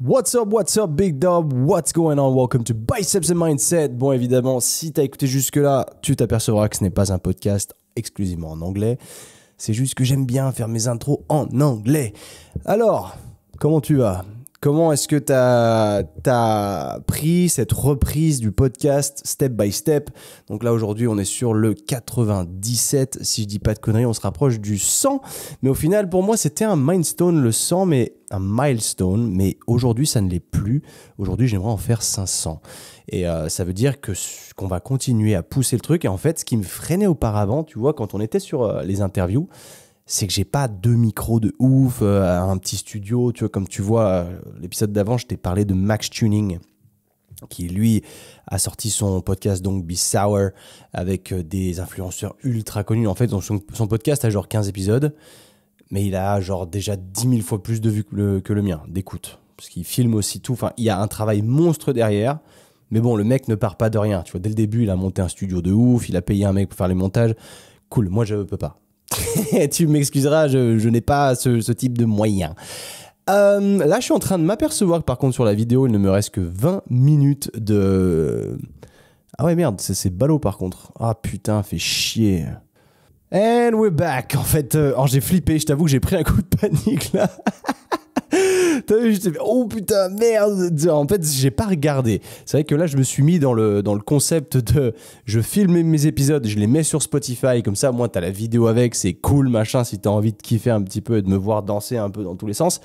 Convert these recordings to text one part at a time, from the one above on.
What's up, Big Dub? What's going on? Welcome to Biceps and Mindset. Bon, évidemment, si t'as écouté jusque-là, tu t'apercevras que ce n'est pas un podcast exclusivement en anglais. C'est juste que j'aime bien faire mes intros en anglais. Alors, comment tu vas? Comment est-ce que t'as pris cette reprise du podcast step by step? Donc là, aujourd'hui, on est sur le 97. Si je dis pas de conneries, on se rapproche du 100. Mais au final, pour moi, c'était un milestone, le 100, mais un milestone. Mais aujourd'hui, ça ne l'est plus. Aujourd'hui, j'aimerais en faire 500. Et ça veut dire qu'on va continuer à pousser le truc. Et en fait, ce qui me freinait auparavant, tu vois, quand on était sur les interviews, c'est que j'ai pas deux micros de ouf, un petit studio, tu vois, comme tu vois, l'épisode d'avant, je t'ai parlé de Max Tuning, qui lui a sorti son podcast donc Be Sour avec des influenceurs ultra connus. En fait, son podcast a genre 15 épisodes, mais il a genre déjà 10 000 fois plus de vues que le mien, d'écoute, parce qu'il filme aussi tout. Enfin, il y a un travail monstre derrière, mais bon, le mec ne part pas de rien. Tu vois, dès le début, il a monté un studio de ouf, il a payé un mec pour faire les montages. Cool, moi je peux pas. Tu m'excuseras, je n'ai pas ce type de moyens. Là, je suis en train de m'apercevoir que par contre sur la vidéo, il ne me reste que 20 minutes de... Ah ouais, merde, c'est ballot par contre. Ah putain, fait chier. And we're back. En fait, j'ai flippé, je t'avoue que j'ai pris un coup de panique là. T'as vu, j'étais oh putain, merde. En fait, j'ai pas regardé. C'est vrai que là, je me suis mis dans le concept de je filme mes épisodes, je les mets sur Spotify, comme ça, moi, t'as la vidéo avec, c'est cool, machin, si t'as envie de kiffer un petit peu et de me voir danser un peu dans tous les sens.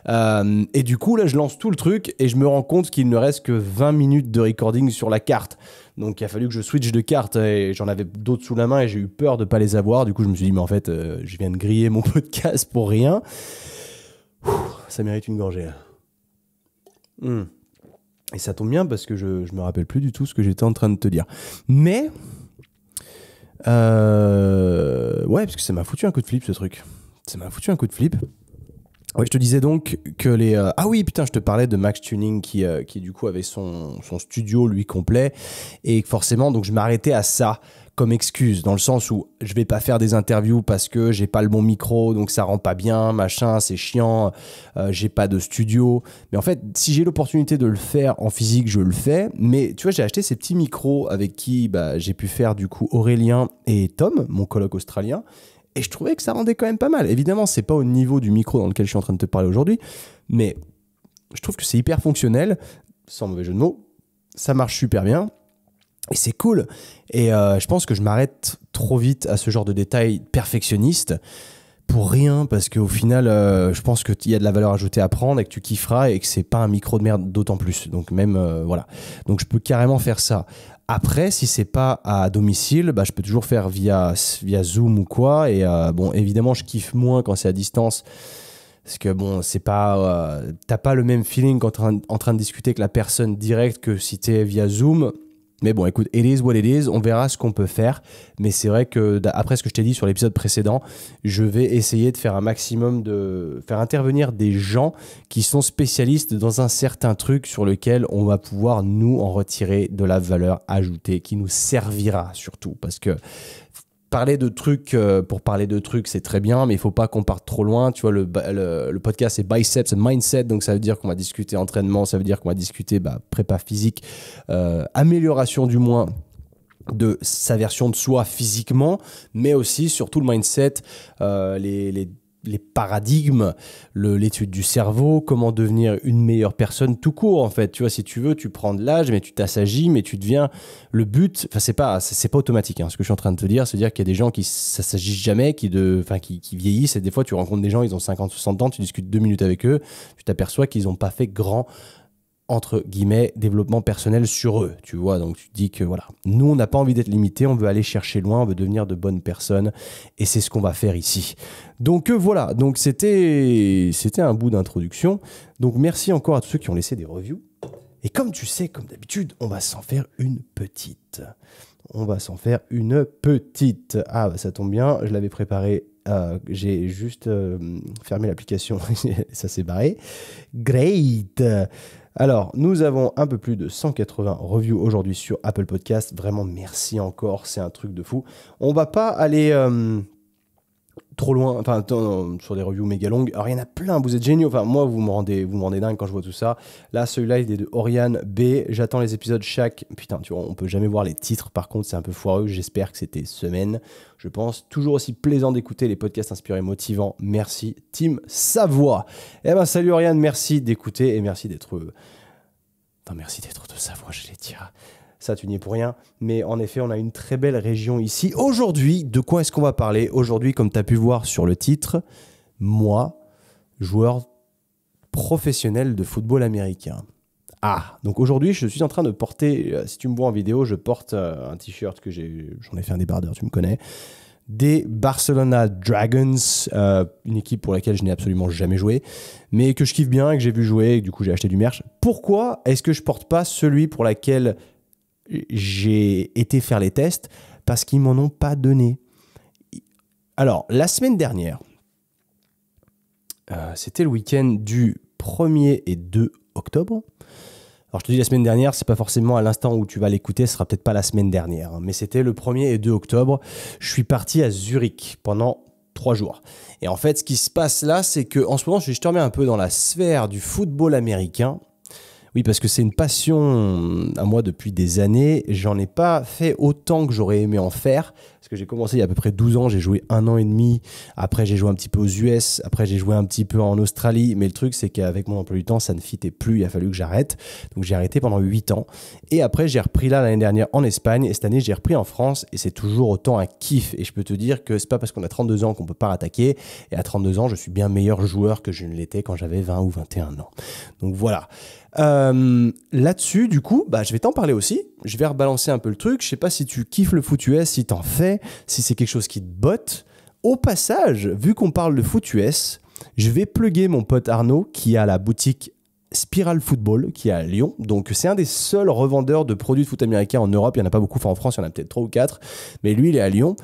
Et du coup, là, je lance tout le truc et je me rends compte qu'il ne reste que 20 minutes de recording sur la carte. Donc, il a fallu que je switch de carte et j'en avais d'autres sous la main et j'ai eu peur de pas les avoir. Du coup, je me suis dit, mais en fait, je viens de griller mon podcast pour rien. Ça mérite une gorgée là. Et ça tombe bien parce que je me rappelle plus du tout ce que j'étais en train de te dire. Mais ouais, parce que ça m'a foutu un coup de flip ce truc. Ça m'a foutu un coup de flip. Ouais, je te disais donc que les... Ah oui, putain, je te parlais de Max Tuning qui du coup avait son studio, lui, complet. Et forcément, donc je m'arrêtais à ça comme excuse, dans le sens où je vais pas faire des interviews parce que j'ai pas le bon micro, donc ça rend pas bien, machin, c'est chiant, j'ai pas de studio. Mais en fait, si j'ai l'opportunité de le faire en physique, je le fais. Mais tu vois, j'ai acheté ces petits micros avec qui j'ai pu faire du coup Aurélien et Tom, mon coloc australien. Et je trouvais que ça rendait quand même pas mal. Évidemment, c'est pas au niveau du micro dans lequel je suis en train de te parler aujourd'hui, mais je trouve que c'est hyper fonctionnel, sans mauvais jeu de mots. Ça marche super bien et c'est cool. Et je pense que je m'arrête trop vite à ce genre de détails perfectionnistes pour rien, parce qu'au final, je pense qu'il y a de la valeur ajoutée à prendre et que tu kifferas et que c'est pas un micro de merde d'autant plus. Donc même, voilà. Donc je peux carrément faire ça. Après, si c'est pas à domicile, je peux toujours faire via Zoom ou quoi. Et bon, évidemment, je kiffe moins quand c'est à distance. Parce que bon, c'est pas... t'as pas le même feeling quand t'es en train de discuter avec la personne direct que si t'es via Zoom. Mais bon, écoute, it is what it is. On verra ce qu'on peut faire. Mais c'est vrai que, après ce que je t'ai dit sur l'épisode précédent, je vais essayer de faire un maximum de faire intervenir des gens qui sont spécialistes dans un certain truc sur lequel on va pouvoir, nous, en retirer de la valeur ajoutée qui nous servira surtout. Parce que parler de trucs pour parler de trucs, c'est très bien, mais il faut pas qu'on parte trop loin. Tu vois, le podcast, c'est Biceps and Mindset, donc ça veut dire qu'on va discuter entraînement, ça veut dire qu'on va discuter prépa physique, amélioration du moins de sa version de soi physiquement, mais aussi surtout le mindset, les paradigmes, l'étude du cerveau, comment devenir une meilleure personne tout court en fait. Tu vois, si tu veux, tu prends de l'âge, mais tu t'assagis, mais tu deviens le but. Enfin, c'est pas automatique. Ce que je suis en train de te dire, c'est dire qu'il y a des gens qui s'assagissent jamais, qui vieillissent. Et des fois, tu rencontres des gens, ils ont 50, 60 ans, tu discutes 2 minutes avec eux, tu t'aperçois qu'ils n'ont pas fait grand entre guillemets, développement personnel sur eux, tu vois. Donc, tu te dis que voilà, nous, on n'a pas envie d'être limité, on veut aller chercher loin, on veut devenir de bonnes personnes, et c'est ce qu'on va faire ici. Donc, voilà, donc c'était un bout d'introduction. Donc, merci encore à tous ceux qui ont laissé des reviews. Et comme tu sais, comme d'habitude, on va s'en faire une petite. Ah, ça tombe bien, je l'avais préparé. J'ai juste fermé l'application, ça s'est barré. Great. Alors, nous avons un peu plus de 180 reviews aujourd'hui sur Apple Podcast. Vraiment, merci encore, c'est un truc de fou. On va pas aller trop loin, enfin sur des reviews méga longues. Alors il y en a plein, vous êtes géniaux. Enfin moi vous me rendez dingue quand je vois tout ça. Là celui-là il est de Oriane B. J'attends les épisodes chaque. Putain tu vois on peut jamais voir les titres. Par contre c'est un peu foireux. J'espère que c'était semaine. Je pense toujours aussi plaisant d'écouter les podcasts inspirés motivants. Merci Team Savoie. Eh ben salut Oriane, merci d'écouter et merci d'être. Merci d'être de Savoie, je l'ai dit. Ça, tu n'y es pour rien. Mais en effet, on a une très belle région ici. Aujourd'hui, de quoi est-ce qu'on va parler? Aujourd'hui, comme tu as pu voir sur le titre, moi, joueur professionnel de football américain. Donc aujourd'hui, je suis en train de porter, si tu me vois en vidéo, je porte un t-shirt que j'en ai fait un débardeur, tu me connais, des Barcelona Dragons, une équipe pour laquelle je n'ai absolument jamais joué, mais que je kiffe bien et que j'ai vu jouer, et du coup j'ai acheté du merch. Pourquoi est-ce que je porte pas celui pour laquelle j'ai été faire les tests? Parce qu'ils m'en ont pas donné. Alors, la semaine dernière, c'était le week-end du 1er et 2 octobre. Alors, je te dis la semaine dernière, c'est pas forcément à l'instant où tu vas l'écouter, ce sera peut-être pas la semaine dernière, hein, mais c'était le 1er et 2 octobre. Je suis parti à Zurich pendant 3 jours. Et en fait, ce qui se passe là, c'est qu'en ce moment, je te remets un peu dans la sphère du football américain. Oui, parce que c'est une passion à moi depuis des années. J'en ai pas fait autant que j'aurais aimé en faire. Parce que j'ai commencé il y a à peu près 12 ans. J'ai joué 1 an et demi. Après, j'ai joué un petit peu aux US. Après, j'ai joué un petit peu en Australie. Mais le truc, c'est qu'avec mon emploi du temps, ça ne fitait plus. Il a fallu que j'arrête. Donc, j'ai arrêté pendant 8 ans. Et après, j'ai repris là l'année dernière en Espagne. Et cette année, j'ai repris en France. Et c'est toujours autant un kiff. Et je peux te dire que c'est pas parce qu'on a 32 ans qu'on peut pas attaquer. Et à 32 ans, je suis bien meilleur joueur que je ne l'étais quand j'avais 20 ou 21 ans. Donc, voilà. Là-dessus, du coup, je vais t'en parler aussi. Je vais rebalancer un peu le truc. Je sais pas si tu kiffes le foot US, si t'en fais, si c'est quelque chose qui te botte. Au passage, vu qu'on parle de foot US, je vais plugger mon pote Arnaud qui a la boutique Spiral Football qui est à Lyon. Donc, c'est un des seuls revendeurs de produits de foot américain en Europe. Il n'y en a pas beaucoup. Enfin, en France, il y en a peut-être 3 ou 4. Mais lui, il est à Lyon.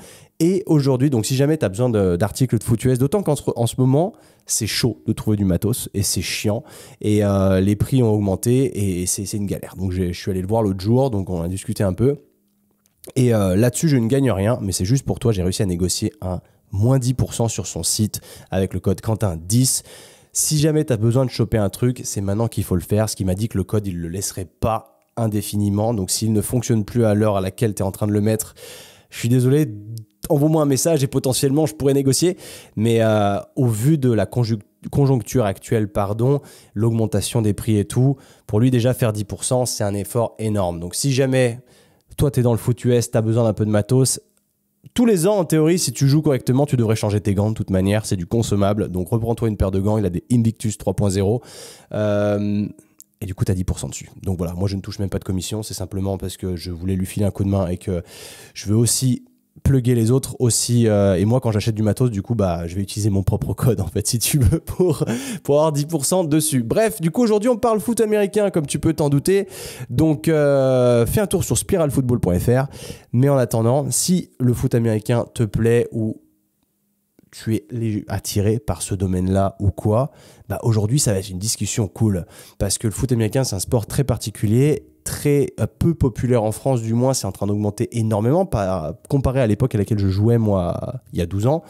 Et aujourd'hui, donc si jamais tu as besoin d'articles de foot US, d'autant qu'en ce moment, c'est chaud de trouver du matos et c'est chiant. Et les prix ont augmenté et c'est une galère. Donc je suis allé le voir l'autre jour, donc on a discuté un peu. Et là-dessus, je ne gagne rien, mais c'est juste pour toi, j'ai réussi à négocier un moins 10% sur son site avec le code Quentin10. Si jamais tu as besoin de choper un truc, c'est maintenant qu'il faut le faire. Ce qui m'a dit que le code, il ne le laisserait pas indéfiniment. Donc s'il ne fonctionne plus à l'heure à laquelle tu es en train de le mettre, je suis désolé, envoie-moi un message et potentiellement je pourrais négocier. Mais au vu de la conjoncture actuelle, l'augmentation des prix et tout, pour lui déjà faire 10%, c'est un effort énorme. Donc si jamais toi tu es dans le foot US, tu as besoin d'un peu de matos, tous les ans en théorie, si tu joues correctement, tu devrais changer tes gants de toute manière, c'est du consommable. Donc reprends-toi une paire de gants, il a des Invictus 3.0. Et du coup, tu as 10% dessus. Donc voilà, moi je ne touche même pas de commission, c'est simplement parce que je voulais lui filer un coup de main et que je veux aussi plugger les autres aussi. Et moi, quand j'achète du matos, du coup, je vais utiliser mon propre code, en fait, si tu veux, pour avoir 10% dessus. Bref, du coup, aujourd'hui, on parle foot américain, comme tu peux t'en douter. Donc, fais un tour sur spiralfootball.fr. Mais en attendant, si le foot américain te plaît ou tu es attiré par ce domaine-là ou quoi, aujourd'hui, ça va être une discussion cool. Parce que le foot américain, c'est un sport très particulier, très peu populaire en France, du moins, c'est en train d'augmenter énormément. Comparé à l'époque à laquelle je jouais, moi, il y a 12 ans,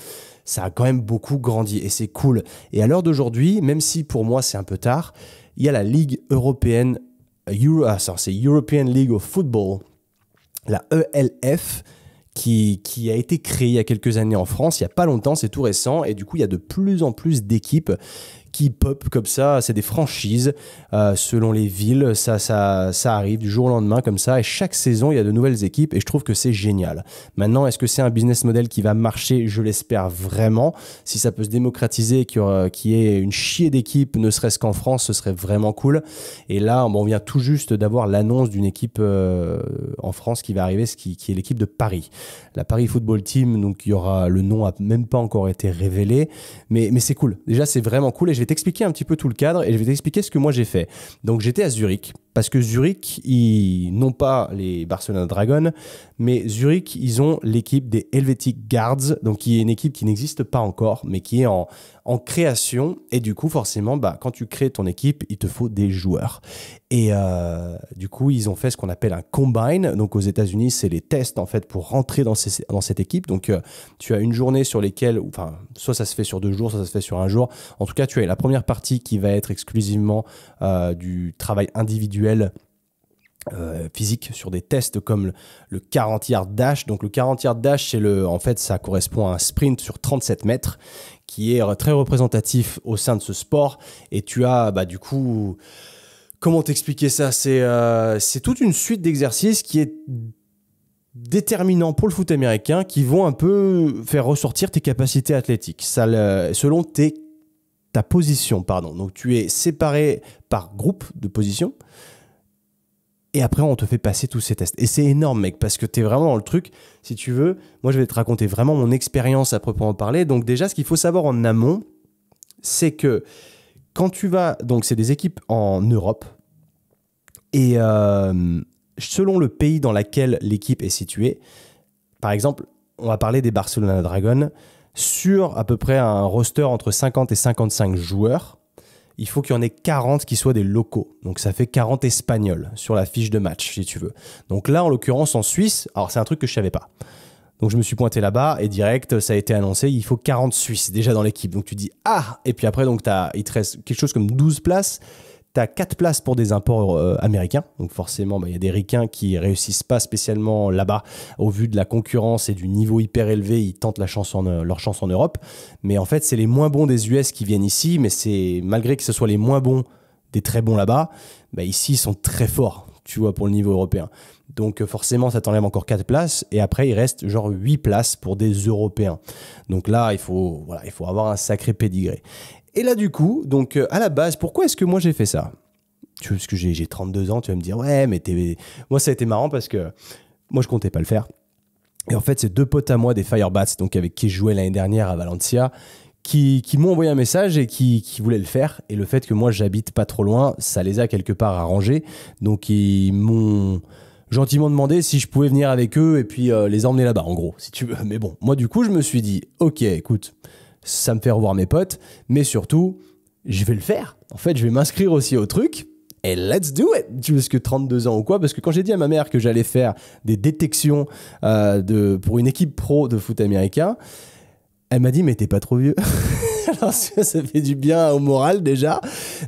ça a quand même beaucoup grandi et c'est cool. Et à l'heure d'aujourd'hui, même si pour moi, c'est un peu tard, il y a la Ligue européenne, c'est European League of Football, la ELF, qui a été créée il y a quelques années en France, il n'y a pas longtemps, c'est tout récent, et du coup, il y a de plus en plus d'équipes qui pop comme ça, c'est des franchises selon les villes, ça arrive du jour au lendemain comme ça, et chaque saison, il y a de nouvelles équipes, et je trouve que c'est génial. Maintenant, est-ce que c'est un business model qui va marcher? Je l'espère vraiment. Si ça peut se démocratiser, qu'il y ait une chier d'équipes, ne serait-ce qu'en France, ce serait vraiment cool. Et là, on vient tout juste d'avoir l'annonce d'une équipe en France qui va arriver, qui est l'équipe de Paris. La Paris Football Team, donc il y aura, le nom n'a même pas encore été révélé, mais c'est cool. Déjà, c'est vraiment cool, et je vais t'expliquer un petit peu tout le cadre, et je vais t'expliquer ce que moi j'ai fait. Donc j'étais à Zurich parce que Zurich, non pas les Barcelona Dragons, mais Zurich, ils ont l'équipe des Helvetic Guards, donc qui est une équipe qui n'existe pas encore, mais qui est en création. Et du coup, forcément, quand tu crées ton équipe, il te faut des joueurs. Et du coup, ils ont fait ce qu'on appelle un combine. Donc aux États-Unis, c'est les tests en fait pour rentrer dans cette équipe. Donc tu as une journée sur lesquelles, enfin, soit ça se fait sur 2 jours, soit ça se fait sur 1 jour. En tout cas, tu as la première partie qui va être exclusivement du travail individuel physique sur des tests comme le 40 yard dash. Donc le 40 yard dash, en fait, ça correspond à un sprint sur 37 mètres qui est très représentatif au sein de ce sport. Et tu as du coup, comment t'expliquer ça, c'est toute une suite d'exercices qui est déterminant pour le foot américain, qui vont un peu faire ressortir tes capacités athlétiques selon ta position, pardon. Donc tu es séparé par groupe de positions. Et après, on te fait passer tous ces tests. Et c'est énorme, mec, parce que tu es vraiment dans le truc. Si tu veux, moi, je vais te raconter vraiment mon expérience à proprement parler. Donc déjà, ce qu'il faut savoir en amont, c'est que quand tu vas... Donc, c'est des équipes en Europe. Et selon le pays dans lequel l'équipe est située, par exemple, on va parler des Barcelona Dragons, sur à peu près un roster entre 50 et 55 joueurs, il faut qu'il y en ait 40 qui soient des locaux. Donc, ça fait 40 Espagnols sur la fiche de match, si tu veux. Donc là, en l'occurrence, en Suisse, alors c'est un truc que je ne savais pas. Donc, je me suis pointé là-bas et direct, ça a été annoncé, il faut 40 Suisses déjà dans l'équipe. Donc, tu dis « Ah !» Et puis après, donc, il te reste quelque chose comme 12 places. Tu as 4 places pour des imports américains. Donc forcément, y a des ricains qui réussissent pas spécialement là-bas au vu de la concurrence et du niveau hyper élevé. Ils tentent leur chance en Europe. Mais en fait, c'est les moins bons des US qui viennent ici. Mais c'est malgré que ce soit les moins bons des très bons là-bas, ici, ils sont très forts, tu vois, pour le niveau européen. Donc forcément, ça t'enlève encore 4 places. Et après, il reste genre 8 places pour des Européens. Donc là, il faut avoir un sacré pédigré. Et là, du coup, donc à la base, pourquoi est-ce que moi j'ai fait ça ? Parce que j'ai 32 ans, tu vas me dire, ouais, mais moi ça a été marrant parce que moi je comptais pas le faire. Et en fait, c'est 2 potes à moi des Firebats, donc avec qui je jouais l'année dernière à Valencia, qui m'ont envoyé un message et qui voulaient le faire. Et le fait que moi j'habite pas trop loin, ça les a quelque part arrangés. Donc ils m'ont gentiment demandé si je pouvais venir avec eux et puis les emmener là-bas, en gros, si tu veux. Mais bon, moi du coup, je me suis dit, ok, écoute, ça me fait revoir mes potes, mais surtout, je vais le faire. En fait, je vais m'inscrire aussi au truc et let's do it. Tu veux que 32 ans ou quoi ? Parce que quand j'ai dit à ma mère que j'allais faire des détections pour une équipe pro de foot américain, elle m'a dit, mais t'es pas trop vieux. Alors ça fait du bien au moral déjà.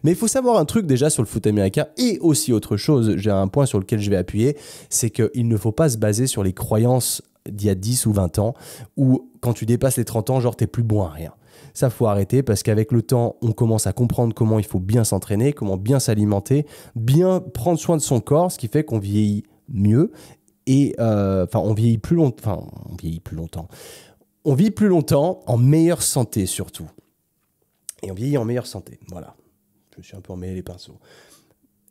Mais il faut savoir un truc déjà sur le foot américain et aussi autre chose. J'ai un point sur lequel je vais appuyer, c'est qu'il ne faut pas se baser sur les croyances d'il y a 10 ou 20 ans, où quand tu dépasses les 30 ans, genre t'es plus bon à rien. Ça, faut arrêter parce qu'avec le temps, on commence à comprendre comment il faut bien s'entraîner, comment bien s'alimenter, bien prendre soin de son corps, ce qui fait qu'on vieillit mieux et on vieillit plus longtemps. On vit plus longtemps en meilleure santé surtout. Et on vieillit en meilleure santé. Voilà. Je me suis un peu emmêlé les pinceaux.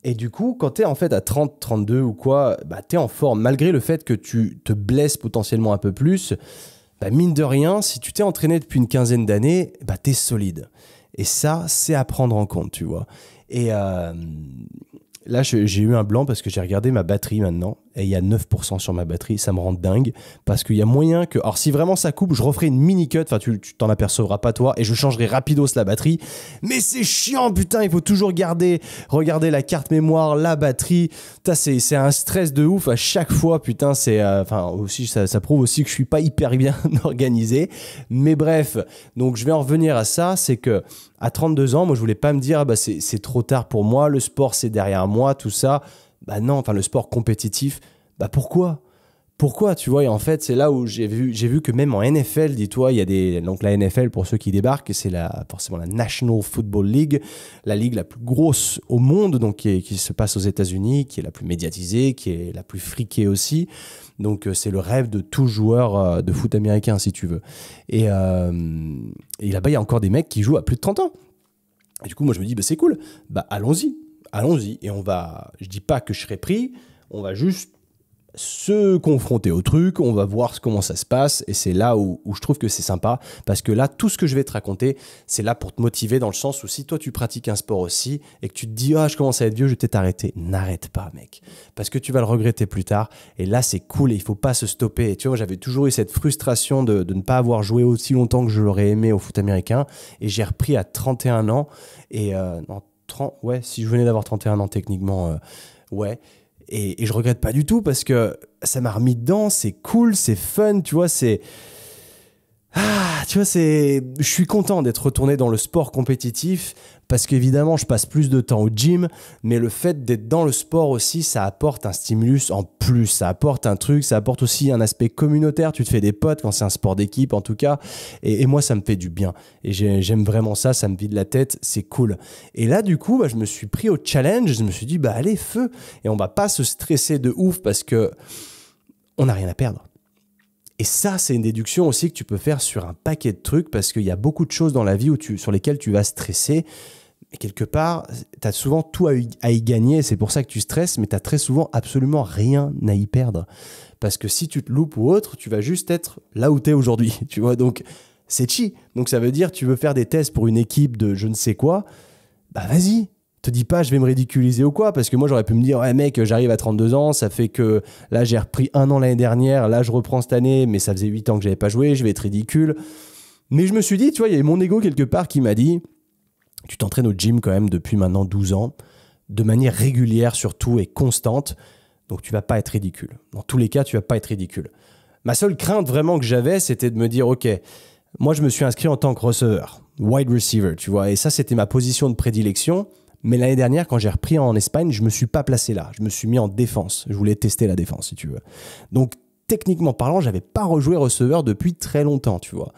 Et du coup, quand tu es en fait à 30, 32 ou quoi, tu es en forme. Malgré le fait que tu te blesses potentiellement un peu plus, mine de rien, si tu t'es entraîné depuis une quinzaine d'années, tu es solide. Et ça, c'est à prendre en compte, tu vois. Et là, j'ai eu un blanc parce que j'ai regardé ma batterie maintenant. Et il y a 9% sur ma batterie. Ça me rend dingue. Parce qu'il y a moyen que... Alors, si vraiment ça coupe, je referai une mini-cut. Enfin, tu t'en apercevras pas, toi. Et je changerai rapidos la batterie. Mais c'est chiant, putain. Il faut toujours regarder la carte mémoire, la batterie. C'est un stress de ouf à chaque fois. Putain, c'est... aussi, ça prouve aussi que je suis pas hyper bien organisé. Mais bref. Donc, je vais en revenir à ça. C'est que à 32 ans, moi, je voulais pas me dire c'est trop tard pour moi. Le sport, c'est derrière moi. Tout ça. Non, le sport compétitif, pourquoi, tu vois, et en fait, c'est là où j'ai vu que même en NFL, dis-toi, il y a donc la NFL, pour ceux qui débarquent, c'est forcément la National Football League, la ligue la plus grosse au monde, donc qui se passe aux États-Unis, qui est la plus médiatisée, qui est la plus friquée aussi. Donc, c'est le rêve de tout joueur de foot américain, si tu veux. Et là-bas, il y a encore des mecs qui jouent à plus de 30 ans. Et du coup, moi, je me dis, c'est cool, allons-y. Et je dis pas que je serai pris, on va juste se confronter au truc, on va voir comment ça se passe, et c'est là où je trouve que c'est sympa, parce que là, tout ce que je vais te raconter, c'est là pour te motiver, dans le sens où si toi tu pratiques un sport aussi, et que tu te dis « Ah, je commence à être vieux, je vais peut-être arrêter », n'arrête pas, mec, parce que tu vas le regretter plus tard, et là c'est cool, et il faut pas se stopper. Et tu vois, j'avais toujours eu cette frustration de ne pas avoir joué aussi longtemps que je l'aurais aimé au foot américain, et j'ai repris à 31 ans, et ouais, si je venais d'avoir 31 ans techniquement, ouais. Et je regrette pas du tout parce que ça m'a remis dedans, c'est cool, c'est fun, tu vois, c'est... Ah, tu vois, je suis content d'être retourné dans le sport compétitif parce qu'évidemment, je passe plus de temps au gym, mais le fait d'être dans le sport aussi, ça apporte un stimulus en plus, ça apporte un truc, ça apporte aussi un aspect communautaire, tu te fais des potes quand c'est un sport d'équipe en tout cas, et moi, ça me fait du bien. Et j'aime vraiment ça, ça me vide la tête, c'est cool. Et là, du coup, je me suis pris au challenge, je me suis dit, allez, feu, et on va pas se stresser de ouf parce que on n'a rien à perdre. Et ça, c'est une déduction aussi que tu peux faire sur un paquet de trucs parce qu'il y a beaucoup de choses dans la vie sur lesquelles tu vas stresser. Et quelque part, tu as souvent tout à y gagner. C'est pour ça que tu stresses, mais tu as très souvent absolument rien à y perdre. Parce que si tu te loupes ou autre, tu vas juste être là où tu es aujourd'hui. Tu vois, donc c'est chi. Donc ça veut dire tu veux faire des tests pour une équipe de je ne sais quoi. Vas-y. Te dis pas je vais me ridiculiser ou quoi, parce que moi j'aurais pu me dire ouais mec, j'arrive à 32 ans, ça fait que là j'ai repris 1 an l'année dernière, là je reprends cette année, mais ça faisait 8 ans que j'avais pas joué, je vais être ridicule. Mais je me suis dit, tu vois, il y a mon ego quelque part qui m'a dit tu t'entraînes au gym quand même depuis maintenant 12 ans, de manière régulière surtout et constante, donc tu vas pas être ridicule. Dans tous les cas, tu vas pas être ridicule. Ma seule crainte vraiment que j'avais, c'était de me dire ok, moi je me suis inscrit en tant que receveur, wide receiver, tu vois, et ça c'était ma position de prédilection. Mais l'année dernière, quand j'ai repris en Espagne, je ne me suis pas placé là. Je me suis mis en défense. Je voulais tester la défense, si tu veux. Donc, techniquement parlant, je n'avais pas rejoué receveur depuis très longtemps, tu vois.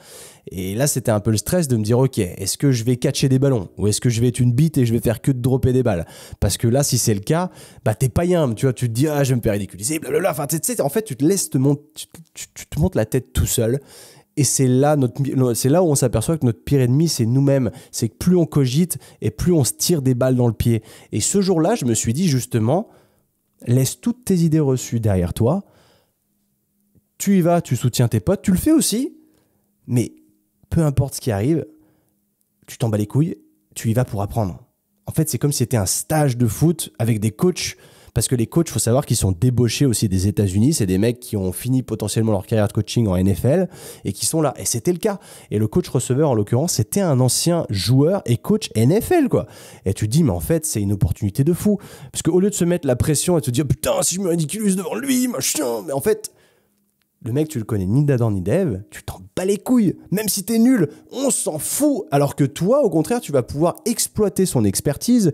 Et là, c'était un peu le stress de me dire, ok, est-ce que je vais catcher des ballons ou est-ce que je vais être une bite et je vais faire que de dropper des balles? Parce que là, si c'est le cas, t'es païen, tu vois, tu te dis, ah, je vais me faire ridiculiser, blablabla. Enfin, tu sais, en fait, tu te laisses tu te montes la tête tout seul. Et c'est là où on s'aperçoit que notre pire ennemi, c'est nous-mêmes. C'est que plus on cogite et plus on se tire des balles dans le pied. Et ce jour-là, je me suis dit justement, laisse toutes tes idées reçues derrière toi. Tu y vas, tu soutiens tes potes, tu le fais aussi. Mais peu importe ce qui arrive, tu t'en bats les couilles, tu y vas pour apprendre. En fait, c'est comme si c'était un stage de foot avec des coachs. Parce que les coachs, il faut savoir qu'ils sont débauchés aussi des États-Unis. C'est des mecs qui ont fini potentiellement leur carrière de coaching en NFL et qui sont là. Et c'était le cas. Et le coach receveur, en l'occurrence, c'était un ancien joueur et coach NFL, quoi. Et tu te dis, mais en fait, c'est une opportunité de fou. Parce qu'au lieu de se mettre la pression et de te dire, putain, si je me ridiculise devant lui, machin. Mais en fait, le mec, tu le connais ni d'Adam ni d'Ève, tu t'en bats les couilles. Même si t'es nul, on s'en fout. Alors que toi, au contraire, tu vas pouvoir exploiter son expertise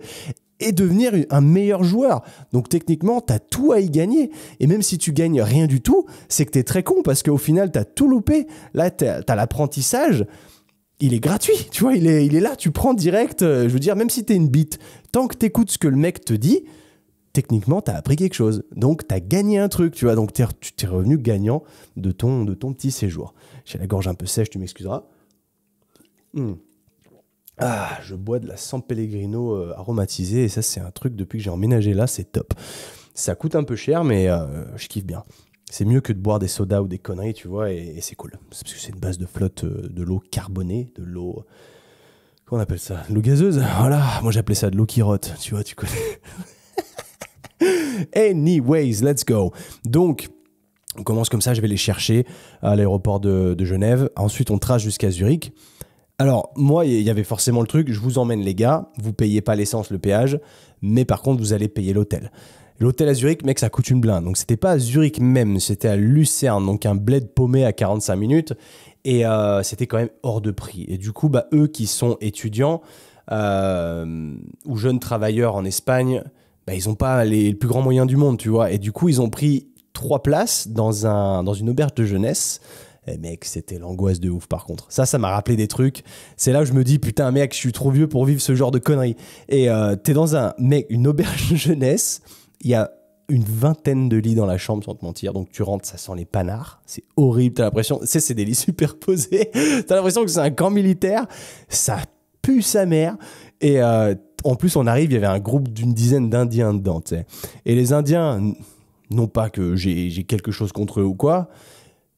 et devenir un meilleur joueur. Donc techniquement, tu as tout à y gagner. Et même si tu gagnes rien du tout, c'est que tu es très con parce qu'au final, tu as tout loupé. Là, tu as l'apprentissage. Il est gratuit, tu vois, il est là, tu prends direct. Je veux dire, même si tu es une bite, tant que tu écoutes ce que le mec te dit, techniquement, tu as appris quelque chose. Donc, tu as gagné un truc, tu vois. Donc, tu es revenu gagnant de ton petit séjour. J'ai la gorge un peu sèche, tu m'excuseras. Ah, je bois de la San Pellegrino aromatisée et ça, c'est un truc depuis que j'ai emménagé là, c'est top. Ça coûte un peu cher, mais je kiffe bien. C'est mieux que de boire des sodas ou des conneries, tu vois, et c'est cool. C'est parce que c'est une base de flotte, de l'eau carbonée, de l'eau... Comment on appelle ça? L'eau gazeuse? Voilà, moi j'appelais ça de l'eau qui rote, tu vois, tu connais. Anyways, let's go. Donc, on commence comme ça, je vais les chercher à l'aéroport de Genève. Ensuite, on trace jusqu'à Zurich. Alors, moi, il y avait forcément le truc, je vous emmène les gars, vous payez pas l'essence, le péage, mais par contre, vous allez payer l'hôtel. L'hôtel à Zurich, mec, ça coûte une blinde. Donc, c'était pas à Zurich même, c'était à Lucerne, donc un bled paumé à 45 minutes. Et c'était quand même hors de prix. Et du coup, eux qui sont étudiants ou jeunes travailleurs en Espagne, ils n'ont pas les plus grands moyens du monde, tu vois. Et du coup, ils ont pris 3 places dans une auberge de jeunesse. Eh mec, c'était l'angoisse de ouf par contre. Ça m'a rappelé des trucs. C'est là où je me dis, putain mec, je suis trop vieux pour vivre ce genre de conneries. Et t'es dans une auberge de jeunesse, il y a une 20aine de lits dans la chambre sans te mentir. Donc tu rentres, ça sent les panards. C'est horrible, t'as l'impression, c'est des lits superposés. T'as l'impression que c'est un camp militaire. Ça pue sa mère. Et en plus, on arrive, il y avait un groupe d'une dizaine d'Indiens dedans, tu sais. Et les Indiens... Non pas que j'ai quelque chose contre eux ou quoi,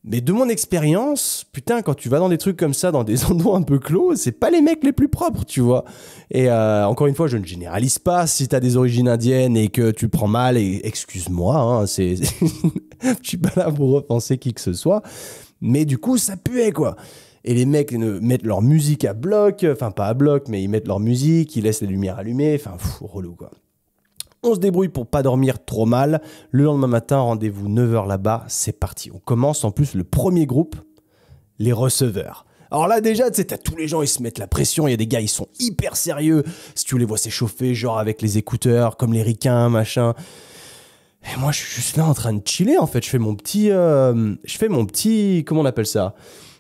mais de mon expérience, putain, quand tu vas dans des trucs comme ça, dans des endroits un peu clos, c'est pas les mecs les plus propres, tu vois. Et encore une fois, je ne généralise pas. Si t'as des origines indiennes et que tu le prends mal, et excuse-moi, hein, je suis pas là pour repenser qui que ce soit. Mais du coup, ça puait, quoi. Et les mecs mettent leur musique à bloc, enfin pas à bloc, mais ils mettent leur musique, ils laissent les lumières allumées, enfin, relou, quoi. On se débrouille pour pas dormir trop mal. Le lendemain matin, rendez-vous 9h là-bas, c'est parti. On commence en plus le premier groupe, les receveurs. Alors là déjà, tu sais, t'as tous les gens, ils se mettent la pression, il y a des gars, ils sont hyper sérieux. Si tu les vois s'échauffer, genre avec les écouteurs, comme les ricains, machin. Et moi, je suis juste là en train de chiller, en fait. Je fais mon petit, comment on appelle ça?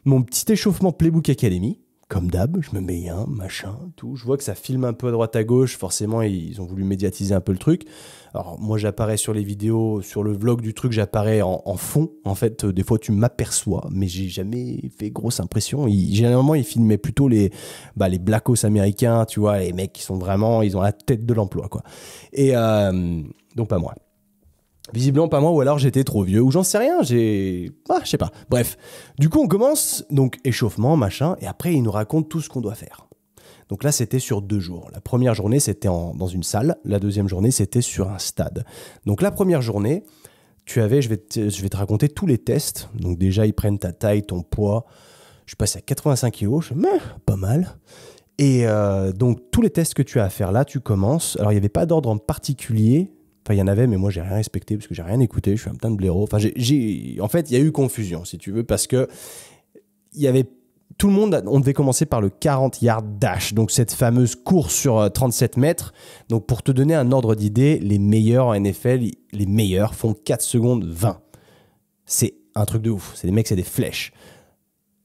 Mon petit échauffement Playbook Academy. Comme d'hab, je me mets un, machin, tout. Je vois que ça filme un peu à droite à gauche. Forcément, ils ont voulu médiatiser un peu le truc. Alors, moi, j'apparais sur les vidéos, sur le vlog du truc, j'apparais en fond. En fait, des fois, tu m'aperçois, mais j'ai jamais fait grosse impression. Généralement, ils filmaient plutôt les blackos américains, tu vois, les mecs qui sont vraiment, ils ont la tête de l'emploi, quoi. Et donc, pas moi. Visiblement pas moi, ou alors j'étais trop vieux, ou j'en sais rien, je sais pas. Bref, du coup on commence, donc échauffement, machin, et après ils nous racontent tout ce qu'on doit faire. Donc là c'était sur 2 jours. La première journée c'était dans une salle, la deuxième journée c'était sur un stade. Donc la première journée, je vais te raconter tous les tests. Donc déjà ils prennent ta taille, ton poids, je passe à 85 kilos, je fais pas mal. Et donc tous les tests que tu as à faire là, tu commences. Alors il n'y avait pas d'ordre en particulier. Enfin, il y en avait, mais moi, j'ai rien respecté parce que j'ai rien écouté. Je suis un putain de blaireau. Enfin, en fait, il y a eu confusion, si tu veux, parce que il y avait tout le monde. On devait commencer par le 40 yard dash, donc cette fameuse course sur 37 mètres. Donc, pour te donner un ordre d'idée, les meilleurs en NFL, les meilleurs font 4 secondes 20. C'est un truc de ouf. C'est des mecs, c'est des flèches.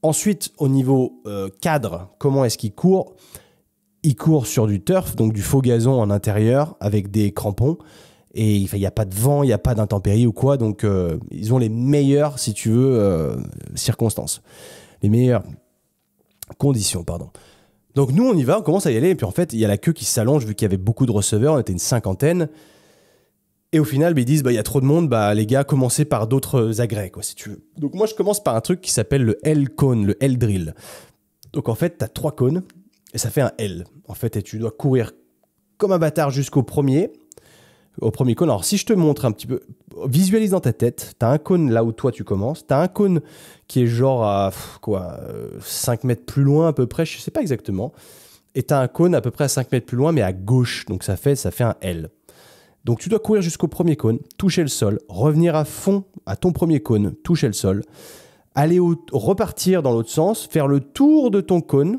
Ensuite, au niveau cadre, comment est-ce qu'ils courent? Ils courent sur du turf, donc du faux gazon en intérieur avec des crampons. Et il n'y a pas de vent, il n'y a pas d'intempéries ou quoi. Donc, ils ont les meilleures, si tu veux, circonstances. Les meilleures conditions, pardon. Donc, nous, on y va, on commence à y aller. Et puis, en fait, il y a la queue qui s'allonge vu qu'il y avait beaucoup de receveurs. On était une 50aine. Et au final, ils disent, il y a trop de monde. Les gars, commencez par d'autres agrès, quoi, si tu veux. Donc, moi, je commence par un truc qui s'appelle le L-cone, le L-drill. Donc, en fait, tu as 3 cônes et ça fait un L. En fait, et tu dois courir comme un bâtard jusqu'au premier cône. Alors, si je te montre un petit peu, visualise dans ta tête, tu as un cône là où toi tu commences, tu as un cône qui est genre à 5 mètres plus loin à peu près, je sais pas exactement, et tu as un cône à peu près à 5 mètres plus loin, mais à gauche, donc ça fait un L. Donc, tu dois courir jusqu'au premier cône, toucher le sol, revenir à fond à ton premier cône, toucher le sol, repartir dans l'autre sens, faire le tour de ton cône,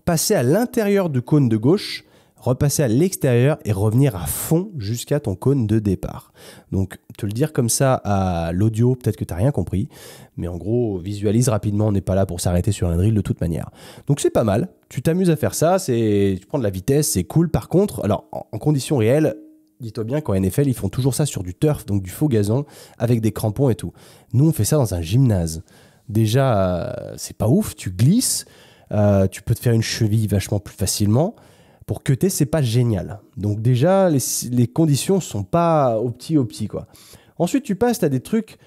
passer à l'intérieur du cône de gauche, repasser à l'extérieur et revenir à fond jusqu'à ton cône de départ. Donc, te le dire comme ça à l'audio, peut-être que tu n'as rien compris, mais en gros, visualise rapidement, on n'est pas là pour s'arrêter sur un drill de toute manière. Donc, c'est pas mal, tu t'amuses à faire ça, tu prends de la vitesse, c'est cool. Par contre, alors, en conditions réelles, dis-toi bien qu'en NFL, ils font toujours ça sur du turf, donc du faux gazon, avec des crampons et tout. Nous, on fait ça dans un gymnase. Déjà, c'est pas ouf, tu glisses, tu peux te faire une cheville vachement plus facilement. Pour cutter, c'est pas génial. Donc déjà, les conditions sont pas au petit, quoi. Ensuite, tu passes, t'as des trucs,